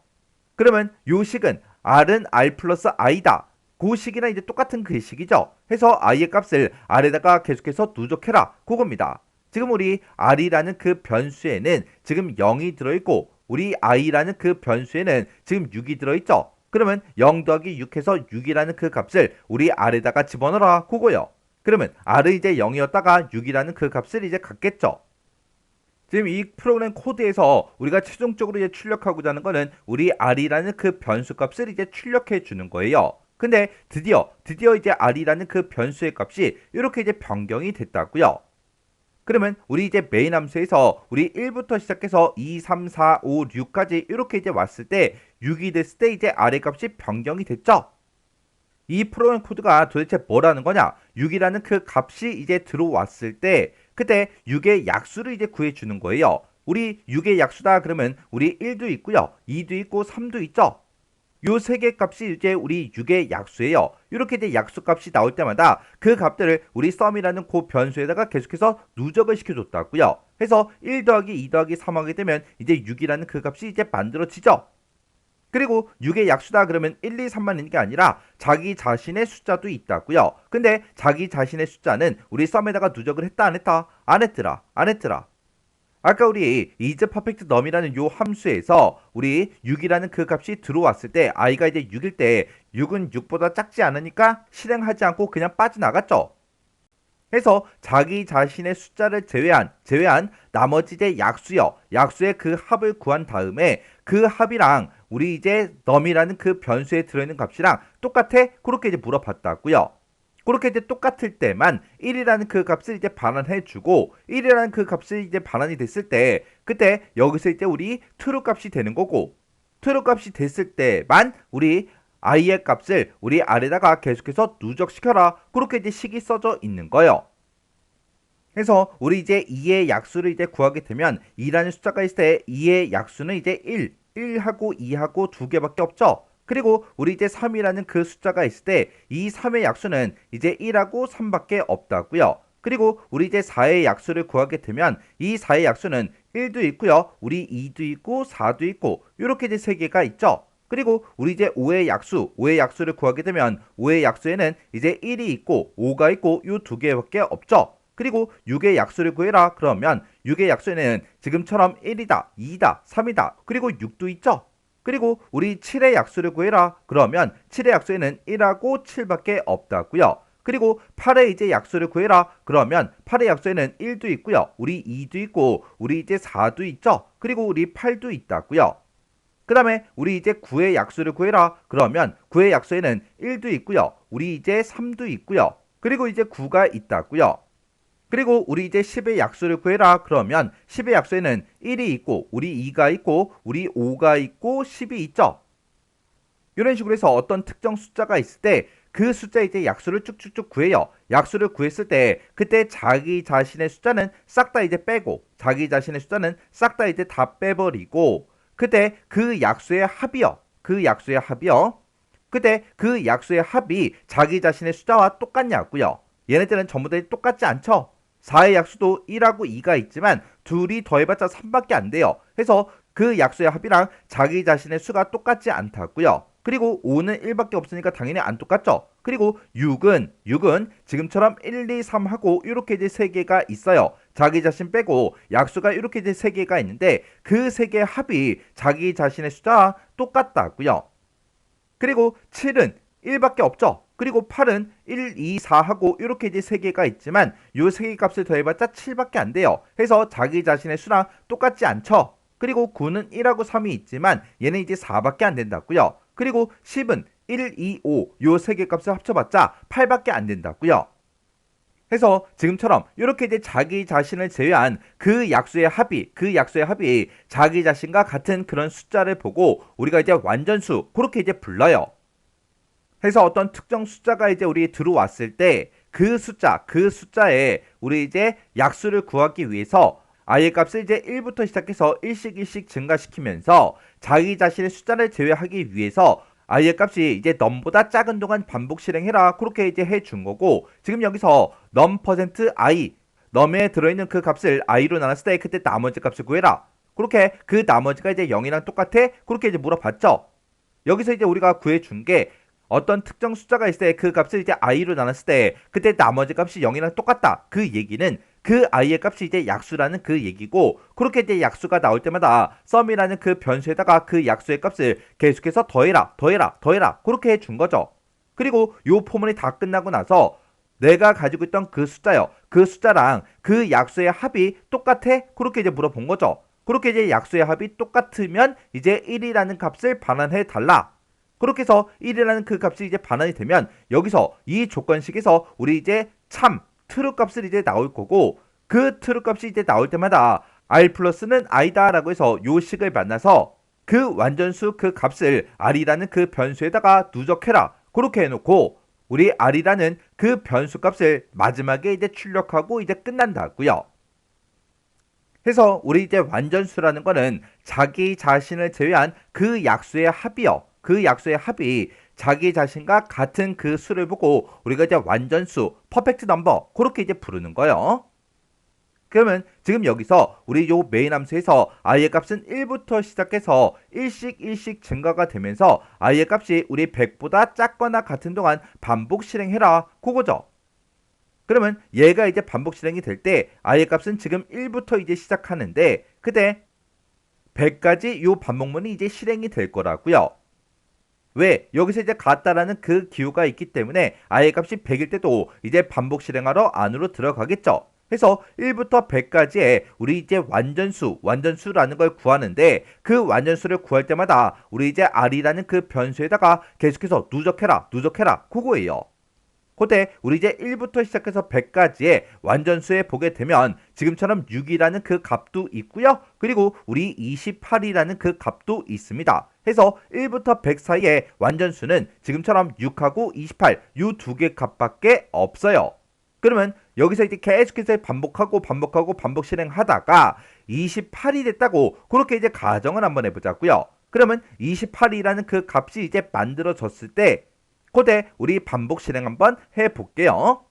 그러면 요 식은 r은 r 플러스 i다. 그 식이랑 이제 똑같은 그 식이죠. 해서 i의 값을 r에다가 계속해서 누적해라. 그겁니다. 지금 우리 r이라는 그 변수에는 지금 0이 들어있고 우리 i라는 그 변수에는 지금 6이 들어있죠. 그러면 0 더하기 6해서 6이라는 그 값을 우리 r에다가 집어넣어라. 그거요. 그러면 r은 이제 0이었다가 6이라는 그 값을 이제 갖겠죠. 지금 이 프로그램 코드에서 우리가 최종적으로 이제 출력하고자 하는 거는 우리 r이라는 그 변수 값을 이제 출력해 주는 거예요. 근데 드디어 이제 r이라는 그 변수의 값이 이렇게 이제 변경이 됐다고요. 그러면 우리 이제 메인 함수에서 우리 1부터 시작해서 2, 3, 4, 5, 6까지 이렇게 이제 왔을 때 6이 됐을 때 이제 r의 값이 변경이 됐죠. 이 프로그램 코드가 도대체 뭐라는 거냐? 6이라는 그 값이 이제 들어왔을 때 그때 6의 약수를 이제 구해주는 거예요. 우리 6의 약수다 그러면 우리 1도 있고요. 2도 있고 3도 있죠. 요 세 개 값이 이제 우리 6의 약수예요. 이렇게 이제 약수 값이 나올 때마다 그 값들을 우리 sum이라는 그 변수에다가 계속해서 누적을 시켜줬다고요. 해서 1 더하기 2 더하기 3 하게 되면 이제 6이라는 그 값이 이제 만들어지죠. 그리고 6의 약수다 그러면 1, 2, 3만 있는 게 아니라 자기 자신의 숫자도 있다고요. 근데 자기 자신의 숫자는 우리 sum에다가 누적을 했다 안 했다? 안 했더라. 안 했더라. 아까 우리 isPerfectNum이라는 요 함수에서 우리 6이라는 그 값이 들어왔을 때 i가 이제 6일 때 6은 6보다 작지 않으니까 실행하지 않고 그냥 빠져나갔죠. 해서 자기 자신의 숫자를 제외한 나머지 이제 약수의 그 합을 구한 다음에 그 합이랑 우리 이제 num이라는 그 변수에 들어있는 값이랑 똑같아? 그렇게 이제 물어봤다고요. 그렇게 이제 똑같을 때만 1이라는 그 값을 이제 반환해주고 1이라는 그 값이 이제 반환이 됐을 때 그때 여기서 이제 우리 true 값이 되는 거고 true 값이 됐을 때만 우리 i의 값을 우리 r에다가 계속해서 누적시켜라. 그렇게 이제 식이 써져 있는 거예요. 그래서 우리 이제 2의 약수를 이제 구하게 되면 2라는 숫자가 있을 때 2의 약수는 이제 1하고 2하고 두 개밖에 없죠. 그리고 우리 이제 3이라는 그 숫자가 있을 때 이 3의 약수는 이제 1하고 3밖에 없다고요. 그리고 우리 이제 4의 약수를 구하게 되면 이 4의 약수는 1도 있고요. 우리 2도 있고 4도 있고 이렇게 이제 세 개가 있죠. 그리고 우리 이제 5의 약수를 구하게 되면 5의 약수에는 이제 1이 있고 5가 있고 이 두 개밖에 없죠. 그리고 6의 약수를 구해라. 그러면 6의 약수에는 지금처럼 1이다, 2다, 3이다, 그리고 6도 있죠. 그리고 우리 7의 약수를 구해라. 그러면 7의 약수에는 1하고 7밖에 없다고요. 그리고 8의 이제 약수를 구해라. 그러면 8의 약수에는 1도 있고요. 우리 2도 있고 우리 이제 4도 있죠. 그리고 우리 8도 있다고요. 그 다음에 우리 이제 9의 약수를 구해라. 그러면 9의 약수에는 1도 있고요. 우리 이제 3도 있고요. 그리고 이제 9가 있다고요. 그리고 우리 이제 10의 약수를 구해라. 그러면 10의 약수에는 1이 있고 우리 2가 있고 우리 5가 있고 10이 있죠. 이런 식으로 해서 어떤 특정 숫자가 있을 때 그 숫자 이제 약수를 쭉쭉쭉 구해요. 약수를 구했을 때 그때 자기 자신의 숫자는 싹 다 이제 빼고 자기 자신의 숫자는 싹 다 이제 다 빼버리고 그때 그 약수의 합이요. 그 약수의 합이요. 그때 그 약수의 합이 자기 자신의 숫자와 똑같냐고요. 얘네들은 전부 다 똑같지 않죠? 4의 약수도 1하고 2가 있지만 둘이 더해봤자 3밖에 안 돼요. 해서 그 약수의 합이랑 자기 자신의 수가 똑같지 않다고요. 그리고 5는 1밖에 없으니까 당연히 안 똑같죠. 그리고 6은 지금처럼 1, 2, 3하고 이렇게 이제 3개가 있어요. 자기 자신 빼고 약수가 이렇게 이제 3개가 있는데 그 3개의 합이 자기 자신의 숫자와 똑같다고요. 그리고 7은 1밖에 없죠. 그리고 8은 1, 2, 4하고 이렇게 이제 3개가 있지만 요 3개 값을 더해봤자 7밖에 안 돼요. 해서 자기 자신의 수랑 똑같지 않죠. 그리고 9는 1하고 3이 있지만 얘는 이제 4밖에 안 된다고요. 그리고 10은 1, 2, 5 요 3개 값을 합쳐봤자 8밖에 안 된다고요. 해서 지금처럼 이렇게 이제 자기 자신을 제외한 그 약수의 합이 자기 자신과 같은 그런 숫자를 보고 우리가 이제 완전수 그렇게 이제 불러요. 해서 어떤 특정 숫자가 이제 우리 들어왔을 때 그 숫자에 우리 이제 약수를 구하기 위해서 i의 값을 이제 1부터 시작해서 1씩 증가시키면서 자기 자신의 숫자를 제외하기 위해서 i의 값이 이제 넘보다 작은 동안 반복 실행해라 그렇게 이제 해준 거고 지금 여기서 num%i num에 들어있는 그 값을 i로 나눴을 때 그때 나머지 값을 구해라 그렇게 그 나머지가 이제 0이랑 똑같아 그렇게 이제 물어봤죠. 여기서 이제 우리가 구해준 게 어떤 특정 숫자가 있을 때 그 값을 이제 i로 나눴을 때 그때 나머지 값이 0이랑 똑같다. 그 얘기는 그 i의 값이 이제 약수라는 그 얘기고 그렇게 이제 약수가 나올 때마다 sum이라는 그 변수에다가 그 약수의 값을 계속해서 더해라 그렇게 해준 거죠. 그리고 요 포문이 다 끝나고 나서 내가 가지고 있던 그 숫자요. 그 숫자랑 그 약수의 합이 똑같아? 그렇게 이제 물어본 거죠. 그렇게 이제 약수의 합이 똑같으면 이제 1이라는 값을 반환해 달라. 그렇게 해서 1이라는 그 값이 이제 반환이 되면 여기서 이 조건식에서 우리 이제 참 true 값을 이제 나올 거고 그 true 값이 이제 나올 때마다 r 플러스는 i다 라고 해서 요 식을 만나서 그 완전수 그 값을 r이라는 그 변수에다가 누적해라 그렇게 해놓고 우리 r이라는 그 변수 값을 마지막에 이제 출력하고 이제 끝난다고요. 해서 우리 이제 완전수라는 거는 자기 자신을 제외한 그 약수의 합이요. 그 약수의 합이 자기 자신과 같은 그 수를 보고 우리가 이제 완전수, 퍼펙트 넘버 그렇게 이제 부르는 거예요. 그러면 지금 여기서 우리 요 메인 함수에서 i의 값은 1부터 시작해서 1씩 증가가 되면서 i의 값이 우리 100보다 작거나 같은 동안 반복 실행해라 그거죠. 그러면 얘가 이제 반복 실행이 될 때 i의 값은 지금 1부터 이제 시작하는데 그때 100까지 요 반복문이 이제 실행이 될 거라고요. 왜? 여기서 이제 같다라는 그 기호가 있기 때문에 i의 값이 100일 때도 이제 반복 실행하러 안으로 들어가겠죠. 해서 1부터 100까지의 우리 이제 완전수라는 걸 구하는데 그 완전수를 구할 때마다 우리 이제 r이라는 그 변수에다가 계속해서 누적해라 그거예요. 그때 우리 이제 1부터 시작해서 100까지의 완전수에 보게 되면 지금처럼 6이라는 그 값도 있고요. 그리고 우리 28이라는 그 값도 있습니다. 해서 1부터 100 사이의 완전수는 지금처럼 6하고 28 이 두 개 값밖에 없어요. 그러면 여기서 이제 계속해서 반복 실행하다가 28이 됐다고 그렇게 이제 가정을 한번 해보자고요. 그러면 28이라는 그 값이 이제 만들어졌을 때 그때 우리 반복 실행 한번 해볼게요.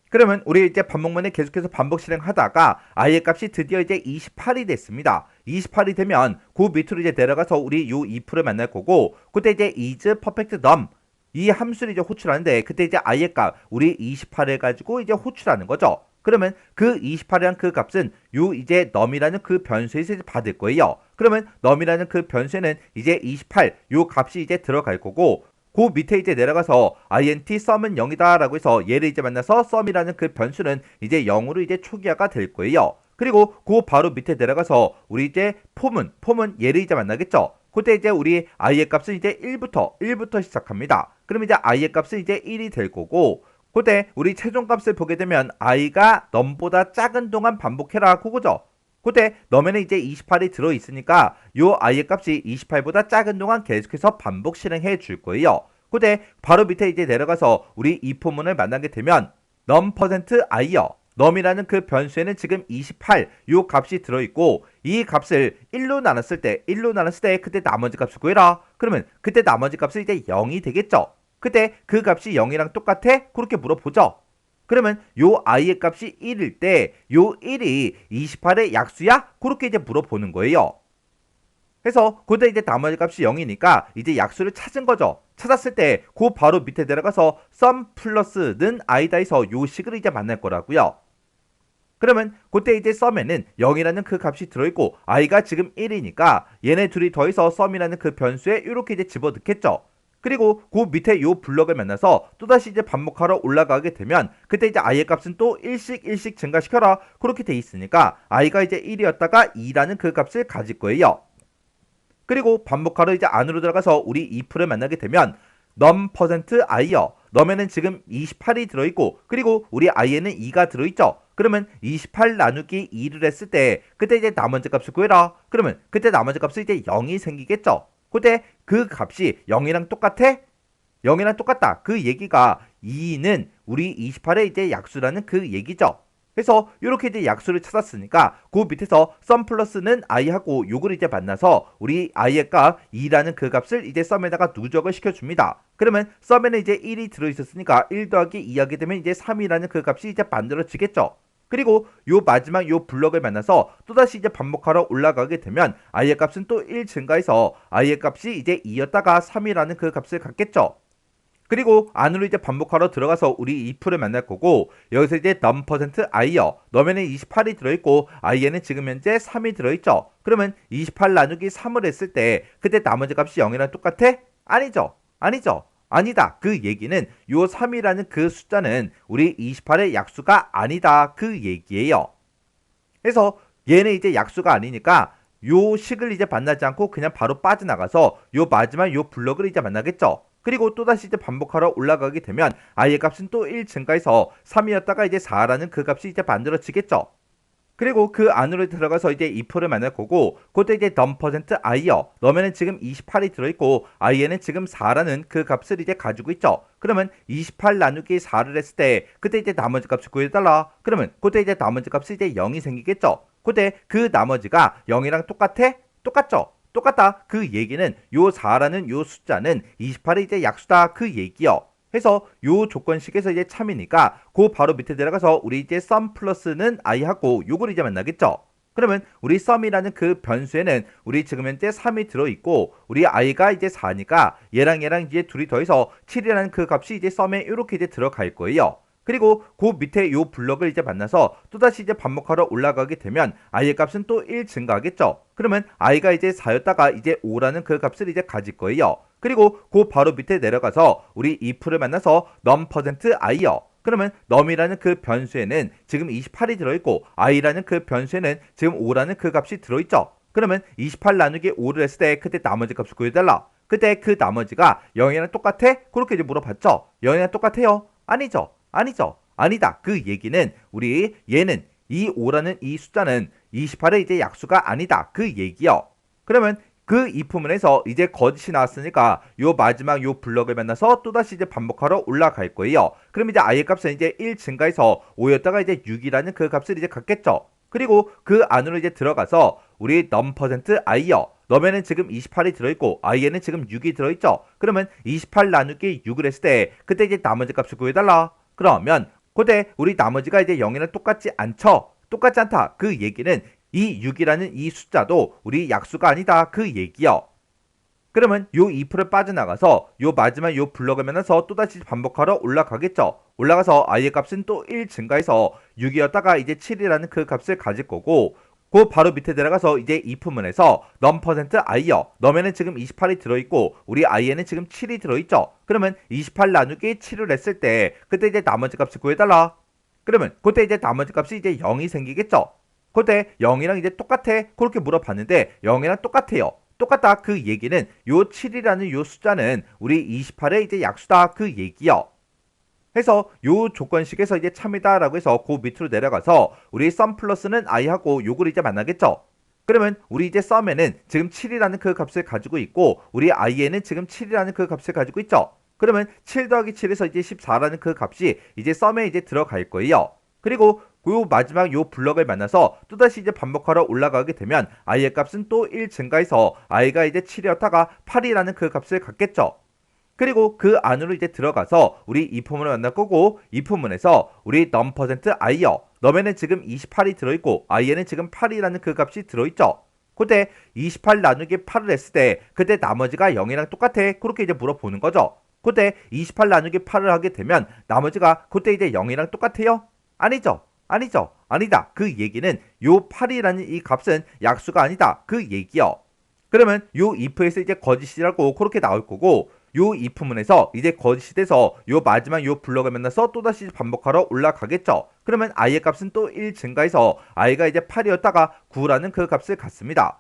그러면 우리 이제 반복문에 계속해서 반복 실행하다가 i의 값이 드디어 이제 28이 됐습니다. 28이 되면 그 밑으로 이제 내려가서 우리 요 if를 만날 거고 그때 이제 is perfect num 이 함수를 이제 호출하는데 그때 이제 i의 값 우리 28을 가지고 이제 호출하는 거죠. 그러면 그 28이란 그 값은 요 이제 num이라는 그 변수에서 받을 거예요. 그러면 num이라는 그 변수에는 이제 28 요 값이 이제 들어갈 거고 그 밑에 이제 내려가서 int sum은 0이다 라고 해서 얘를 이제 만나서 sum이라는 그 변수는 이제 0으로 이제 초기화가 될 거예요. 그리고 그 바로 밑에 내려가서 우리 이제 폼은 얘를 이제 만나겠죠. 그때 이제 우리 i의 값은 이제 1부터 시작합니다. 그럼 이제 i의 값은 이제 1이 될 거고 그때 우리 최종 값을 보게 되면 i가 num보다 작은 동안 반복해라 그거죠. 그때 너면은 이제 28이 들어있으니까 요 i의 값이 28보다 작은 동안 계속해서 반복 실행해 줄 거예요. 그때 바로 밑에 이제 내려가서 우리 이 포문을 만나게 되면 num%i요. 넘이라는 그 변수에는 지금 28 요 값이 들어있고 이 값을 1로 나눴을 때 그때 나머지 값을 구해라. 그러면 그때 나머지 값은 이제 0이 되겠죠. 그때 그 값이 0이랑 똑같아? 그렇게 물어보죠. 그러면 요 i의 값이 1일 때 요 1이 28의 약수야? 그렇게 이제 물어보는 거예요. 해서 그때 이제 나머지 값이 0이니까 이제 약수를 찾은 거죠. 찾았을 때 그 바로 밑에 내려가서 sum 플러스는 i다에서 요 식을 이제 만날 거라고요. 그러면 그때 이제 sum에는 0이라는 그 값이 들어있고 i가 지금 1이니까 얘네 둘이 더해서 sum이라는 그 변수에 이렇게 이제 집어넣겠죠. 그리고 그 밑에 요 블럭을 만나서 또다시 이제 반복하러 올라가게 되면 그때 이제 i의 값은 또 1씩 증가시켜라 그렇게 돼 있으니까 i가 이제 1이었다가 2라는 그 값을 가질 거예요. 그리고 반복하러 이제 안으로 들어가서 우리 if를 만나게 되면 num%i요. num에는 지금 28이 들어있고 그리고 우리 i에는 2가 들어있죠. 그러면 28 나누기 2를 했을 때 그때 이제 나머지 값을 구해라. 그러면 그때 나머지 값은 이제 0이 생기겠죠. 그때 그 값이 0이랑 똑같아? 0이랑 똑같다. 그 얘기가 2는 우리 28의 이제 약수라는 그 얘기죠. 그래서 이렇게 이제 약수를 찾았으니까 그 밑에서 sum 플러스는 i하고 요걸 이제 만나서 우리 i의 값 2라는 그 값을 이제 sum에다가 누적을 시켜줍니다. 그러면 sum에는 이제 1이 들어있었으니까 1 더하기 2 하게 되면 이제 3이라는 그 값이 이제 만들어지겠죠. 그리고 요 마지막 요 블럭을 만나서 또다시 이제 반복하러 올라가게 되면 i의 값은 또 1 증가해서 i의 값이 이제 2였다가 3이라는 그 값을 갖겠죠. 그리고 안으로 이제 반복하러 들어가서 우리 if를 만날 거고 여기서 이제 num%i요. 너면은 28이 들어있고 i에는 지금 현재 3이 들어있죠. 그러면 28 나누기 3을 했을 때 그때 나머지 값이 0이랑 똑같아? 아니죠. 아니죠. 아니다. 그 얘기는 요 3이라는 그 숫자는 우리 28의 약수가 아니다. 그 얘기예요. 그래서 얘는 이제 약수가 아니니까 요 식을 이제 만나지 않고 그냥 바로 빠져나가서 요 마지막 요 블럭을 이제 만나겠죠. 그리고 또다시 이제 반복하러 올라가게 되면 i의 값은 또 1 증가해서 3이었다가 이제 4라는 그 값이 이제 만들어지겠죠. 그리고 그 안으로 들어가서 이제 if를 만날 거고 그때 이제 num%i요. 너면은 지금 28이 들어있고 i에는 지금 4라는 그 값을 이제 가지고 있죠. 그러면 28 나누기 4를 했을 때 그때 이제 나머지 값을 구해달라. 그러면 그때 이제 나머지 값이 이제 0이 생기겠죠. 그때 그 나머지가 0이랑 똑같아? 똑같죠. 똑같다. 그 얘기는 요 4라는 요 숫자는 28의 이제 약수다. 그 얘기요. 해서 요 조건식에서 이제 참이니까 그 바로 밑에 들어가서 우리 이제 sum 플러스는 i하고 요걸 이제 만나겠죠. 그러면 우리 sum이라는 그 변수에는 우리 지금 현재 3이 들어있고 우리 i가 이제 4니까 얘랑 이제 둘이 더해서 7이라는 그 값이 이제 sum에 이렇게 이제 들어갈 거예요. 그리고 그 밑에 요 블럭을 이제 만나서 또다시 이제 반복하러 올라가게 되면 i의 값은 또 1 증가하겠죠. 그러면 i가 이제 4였다가 이제 5라는 그 값을 이제 가질 거예요. 그리고 그 바로 밑에 내려가서 우리 if를 만나서 num%i요. 그러면 num이라는 그 변수에는 지금 28이 들어있고 i라는 그 변수에는 지금 5라는 그 값이 들어있죠. 그러면 28 나누기 5를 했을 때 그때 나머지 값을 구해달라. 그때 그 나머지가 0이랑 똑같아? 그렇게 이제 물어봤죠. 0이랑 똑같아요? 아니죠. 아니죠. 아니다. 그 얘기는 우리 얘는 이 5라는 이 숫자는 28의 이제 약수가 아니다. 그 얘기요. 그러면 그 if문에서 이제 거짓이 나왔으니까 요 마지막 요 블럭을 만나서 또다시 이제 반복하러 올라갈 거예요. 그럼 이제 i의 값은 이제 1 증가해서 5였다가 이제 6이라는 그 값을 이제 갖겠죠. 그리고 그 안으로 이제 들어가서 우리 num%i요. 너면은 지금 28이 들어있고 i에는 지금 6이 들어있죠. 그러면 28 나누기 6을 했을 때 그때 이제 나머지 값을 구해달라. 그러면 그때 우리 나머지가 이제 0이랑 똑같지 않죠. 똑같지 않다. 그 얘기는 이 6이라는 이 숫자도 우리 약수가 아니다. 그 얘기요. 그러면 요 if를 빠져나가서 요 마지막 요 블럭을 만나서 또다시 반복하러 올라가겠죠. 올라가서 i의 값은 또 1 증가해서 6이었다가 이제 7이라는 그 값을 가질 거고 그 바로 밑에 들어가서 이제 if문에서 num%i요. 너면은 지금 28이 들어있고 우리 i에는 지금 7이 들어있죠. 그러면 28 나누기 7을 했을 때 그때 이제 나머지 값을 구해달라. 그러면 그때 이제 나머지 값이 이제 0이 생기겠죠. 그때 0이랑 이제 똑같아? 그렇게 물어봤는데 0이랑 똑같아요. 똑같다. 그 얘기는 요 7이라는 요 숫자는 우리 28의 이제 약수다. 그 얘기요. 해서 요 조건식에서 이제 참이다라고 해서 그 밑으로 내려가서 우리 sum 플러스는 i하고 요걸 이제 만나겠죠. 그러면 우리 이제 sum에는 지금 7이라는 그 값을 가지고 있고 우리 i에는 지금 7이라는 그 값을 가지고 있죠. 그러면 7 더하기 7에서 이제 14라는 그 값이 이제 sum에 이제 들어갈 거예요. 그리고 그 마지막 요 블럭을 만나서 또다시 이제 반복하러 올라가게 되면 i의 값은 또 1 증가해서 i가 이제 7이었다가 8이라는 그 값을 갖겠죠. 그리고 그 안으로 이제 들어가서 우리 if문을 만날 거고 if문에서 우리 num%i여 num에는 지금 28이 들어있고 i에는 지금 8이라는 그 값이 들어있죠. 그때 28 나누기 8을 했을 때 그때 나머지가 0이랑 똑같아 그렇게 이제 물어보는 거죠. 그때 28 나누기 8을 하게 되면 나머지가 그때 이제 0이랑 똑같아요? 아니죠. 아니죠. 아니다. 그 얘기는 요 8이라는 이 값은 약수가 아니다. 그 얘기요. 그러면 요 if에서 이제 거짓이라고 그렇게 나올 거고 요 if문에서 이제 거짓이 돼서 요 마지막 요 블럭을 만나서 또다시 반복하러 올라가겠죠. 그러면 i의 값은 또 1 증가해서 i가 이제 8이었다가 9라는 그 값을 갖습니다.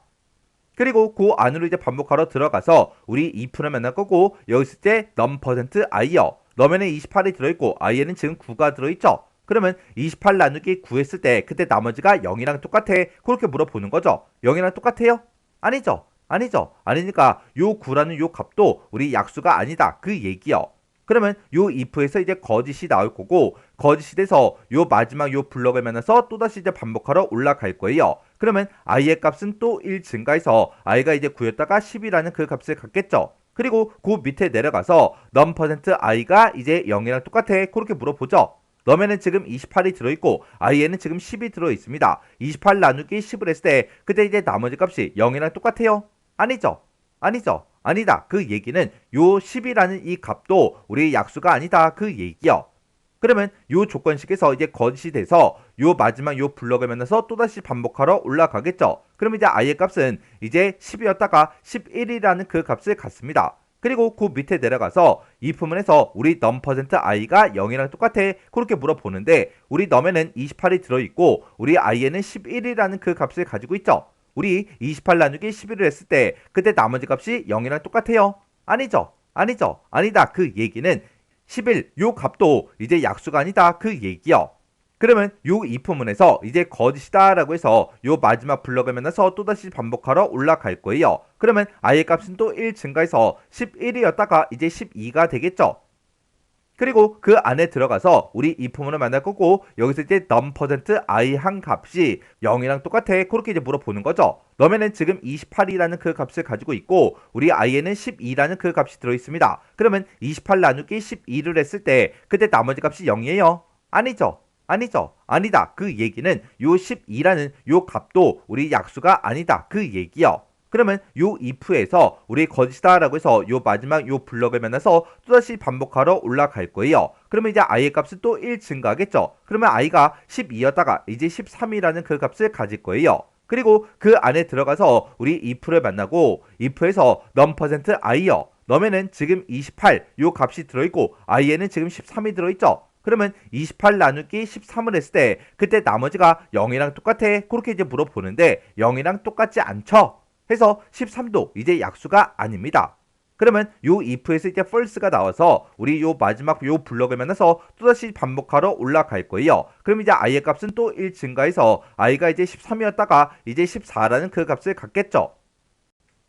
그리고 그 안으로 이제 반복하러 들어가서 우리 if를 만날 거고 여기서 이제 num%i여 num에는 28이 들어있고 i에는 지금 9가 들어있죠. 그러면 28 나누기 9 했을 때 그때 나머지가 0이랑 똑같아 그렇게 물어보는 거죠. 0이랑 똑같아요? 아니죠. 아니죠. 아니니까 요 9라는 요 값도 우리 약수가 아니다. 그 얘기요. 그러면 요 if에서 이제 거짓이 나올 거고 거짓이 돼서 요 마지막 요 블럭을 만나서 또다시 이제 반복하러 올라갈 거예요. 그러면 i의 값은 또 1 증가해서 i가 이제 9였다가 10이라는 그 값을 갖겠죠. 그리고 그 밑에 내려가서 num%i가 이제 0이랑 똑같아. 그렇게 물어보죠. num에는 지금 28이 들어있고 i에는 지금 10이 들어있습니다. 28 나누기 10을 했을 때 그때 이제 나머지 값이 0이랑 똑같아요? 아니죠. 아니죠. 아니다. 그 얘기는 요 10이라는 이 값도 우리 약수가 아니다. 그 얘기요. 그러면 요 조건식에서 이제 거짓이 돼서 요 마지막 요 블럭을 만나서 또다시 반복하러 올라가겠죠. 그럼 이제 i의 값은 이제 10이었다가 11이라는 그 값을 갖습니다. 그리고 그 밑에 내려가서 if문에서 우리 num%i가 0이랑 똑같아 그렇게 물어보는데 우리 num에는 28이 들어있고 우리 i에는 11이라는 그 값을 가지고 있죠. 우리 28 나누기 11을 했을 때 그때 나머지 값이 0이랑 똑같아요? 아니죠. 아니죠. 아니다. 그 얘기는 11 요 값도 이제 약수가 아니다. 그 얘기요. 그러면 요 if문에서 이제 거짓이다 라고 해서 요 마지막 블럭을 만나서 또다시 반복하러 올라갈 거예요. 그러면 i의 값은 또 1 증가해서 11이었다가 이제 12가 되겠죠. 그리고 그 안에 들어가서 우리 if문을 만날 거고 여기서 이제 num%i 한 값이 0이랑 똑같아 그렇게 이제 물어보는 거죠. num에는 지금 28이라는 그 값을 가지고 있고 우리 i에는 12라는 그 값이 들어있습니다. 그러면 28 나누기 12를 했을 때 그때 나머지 값이 0이에요? 아니죠. 아니죠. 아니다. 그 얘기는 요 12라는 요 값도 우리 약수가 아니다. 그 얘기요. 그러면 요 if에서 우리 거짓이다 라고 해서 요 마지막 요 블럭을 만나서 또다시 반복하러 올라갈 거예요. 그러면 이제 i의 값은 또 1 증가하겠죠. 그러면 i가 12였다가 이제 13이라는 그 값을 가질 거예요. 그리고 그 안에 들어가서 우리 if를 만나고 if에서 num%i여 num에는 지금 28 요 값이 들어있고 i에는 지금 13이 들어있죠. 그러면 28 나누기 13을 했을 때 그때 나머지가 0이랑 똑같아 그렇게 이제 물어보는데 0이랑 똑같지 않죠. 해서 13도 이제 약수가 아닙니다. 그러면 요 if에서 이제 false가 나와서 우리 요 마지막 요 블럭을 만나서 또다시 반복하러 올라갈 거예요. 그럼 이제 i의 값은 또 1 증가해서 i가 이제 13이었다가 이제 14라는 그 값을 갖겠죠.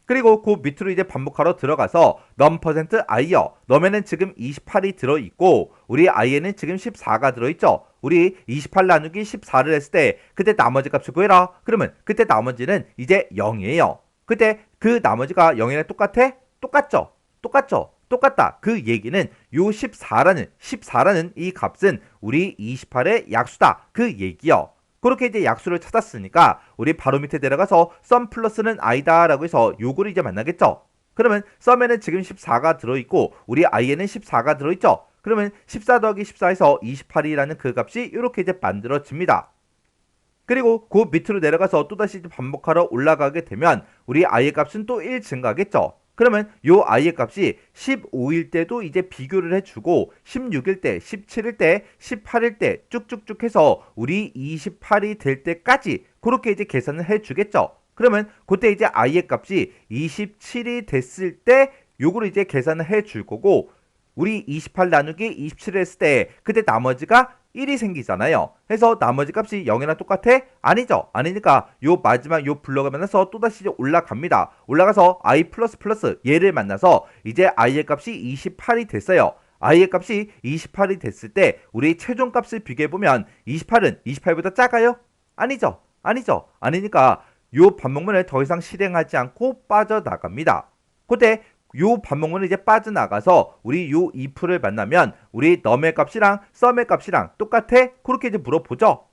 그리고 그 밑으로 이제 반복하러 들어가서 num%i여 num에는 지금 28이 들어있고 우리 i에는 지금 14가 들어있죠. 우리 28 나누기 14를 했을 때 그때 나머지 값을 구해라. 그러면 그때 나머지는 이제 0이에요. 그때 그 나머지가 0이랑 똑같아? 똑같죠. 똑같죠. 똑같다. 그 얘기는 요 14라는 이 값은 우리 28의 약수다. 그 얘기요. 그렇게 이제 약수를 찾았으니까 우리 바로 밑에 내려가서 sum 플러스는 i다 라고 해서 요거를 이제 만나겠죠. 그러면 sum에는 지금 14가 들어있고 우리 i에는 14가 들어있죠. 그러면 14 더하기 14에서 28이라는 그 값이 이렇게 이제 만들어집니다. 그리고 그 밑으로 내려가서 또다시 반복하러 올라가게 되면 우리 i의 값은 또 1 증가하겠죠. 그러면 요 i의 값이 15일 때도 이제 비교를 해주고 16일 때, 17일 때, 18일 때 쭉쭉쭉 해서 우리 28이 될 때까지 그렇게 이제 계산을 해주겠죠. 그러면 그때 이제 i의 값이 27이 됐을 때 요거를 이제 계산을 해줄 거고 우리 28 나누기 27을 했을 때 그때 나머지가 1이 생기잖아요. 해서 나머지 값이 0이랑 똑같아? 아니죠. 아니니까 요 마지막 요 블럭을 만나서 또다시 올라갑니다. 올라가서 i++ 얘를 만나서 이제 i의 값이 28이 됐어요. i의 값이 28이 됐을 때 우리 최종값을 비교해보면 28은 28보다 작아요? 아니죠. 아니죠. 아니니까 요 반복문을 더 이상 실행하지 않고 빠져나갑니다. 그때 요 반복문을 이제 빠져나가서 우리 요 if를 만나면 우리 num의 값이랑 sum의 값이랑 똑같아? 그렇게 이제 물어보죠.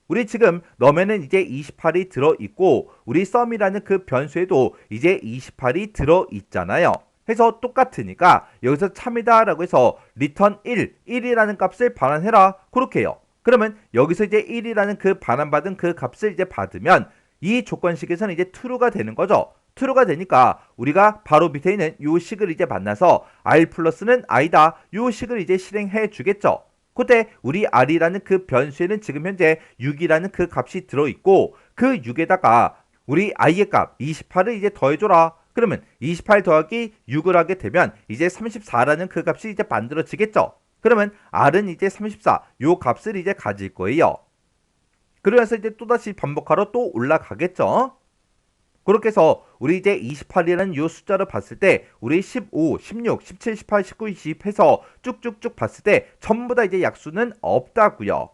우리 지금 num에는 이제 28이 들어있고 우리 sum이라는 그 변수에도 이제 28이 들어있잖아요. 해서 똑같으니까 여기서 참이다 라고 해서 return 1이라는 값을 반환해라. 그렇게 해요. 그러면 여기서 이제 1이라는 그 반환받은 그 값을 이제 받으면 이 조건식에서는 이제 true가 되는 거죠. true가 되니까 우리가 바로 밑에 있는 요 식을 이제 만나서 r 플러스는 i다. 요 식을 이제 실행해 주겠죠. 그때 우리 r이라는 그 변수에는 지금 현재 6이라는 그 값이 들어있고 그 6에다가 우리 i의 값 28을 이제 더해줘라. 그러면 28 더하기 6을 하게 되면 이제 34라는 그 값이 이제 만들어지겠죠. 그러면 r은 이제 34 요 값을 이제 가질 거예요. 그러면서 이제 또다시 반복하러 또 올라가겠죠. 그렇게 해서 우리 이제 28이라는 요 숫자를 봤을 때 우리 15, 16, 17, 18, 19, 20 해서 쭉쭉쭉 봤을 때 전부 다 이제 약수는 없다고요.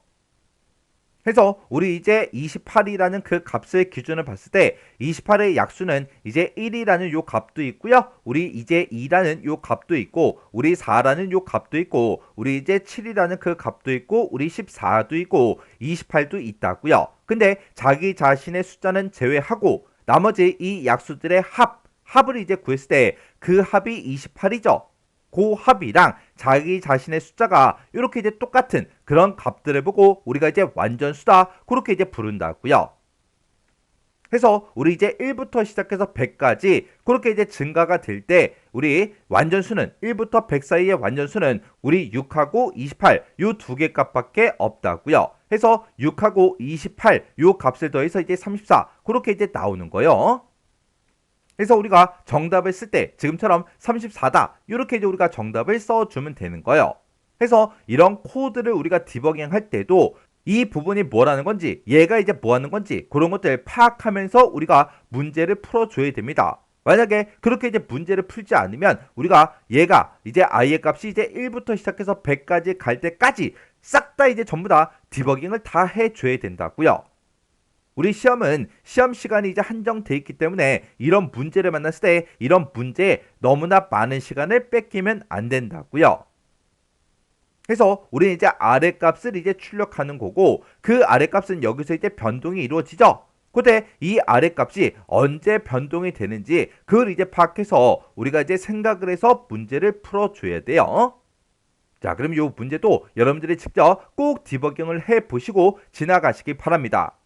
해서 우리 이제 28이라는 그 값을 기준을 봤을 때 28의 약수는 이제 1이라는 요 값도 있고요. 우리 이제 2라는 요 값도 있고 우리 4라는 요 값도 있고 우리 이제 7이라는 그 값도 있고 우리 14도 있고 28도 있다고요. 근데 자기 자신의 숫자는 제외하고 나머지 이 약수들의 합을 이제 구했을 때 그 합이 28이죠. 그 합이랑 자기 자신의 숫자가 이렇게 이제 똑같은 그런 값들을 보고 우리가 이제 완전수다 그렇게 이제 부른다고요. 해서 우리 이제 1부터 시작해서 100까지 그렇게 이제 증가가 될 때 우리 완전수는 1부터 100 사이의 완전수는 우리 6하고 28 요 두 개 값밖에 없다고요. 해서 6하고 28 요 값을 더해서 이제 34 그렇게 이제 나오는 거예요. 그래서 우리가 정답을 쓸 때 지금처럼 34다 이렇게 이제 우리가 정답을 써주면 되는 거예요. 그래서 이런 코드를 우리가 디버깅 할 때도 이 부분이 뭐라는 건지 얘가 이제 뭐 하는 건지 그런 것들 파악하면서 우리가 문제를 풀어줘야 됩니다. 만약에 그렇게 이제 문제를 풀지 않으면 우리가 얘가 이제 i의 값이 이제 1부터 시작해서 100까지 갈 때까지 싹 다 이제 전부 다 디버깅을 다 해줘야 된다고요. 우리 시험은 시험 시간이 이제 한정돼 있기 때문에 이런 문제를 만났을 때 이런 문제에 너무나 많은 시간을 뺏기면 안 된다고요. 그래서 우리는 이제 아래값을 이제 출력하는 거고 그 아래값은 여기서 이제 변동이 이루어지죠. 근데 이 아래값이 언제 변동이 되는지 그걸 이제 파악해서 우리가 이제 생각을 해서 문제를 풀어줘야 돼요. 자, 그럼 이 문제도 여러분들이 직접 꼭 디버깅을 해보시고 지나가시기 바랍니다.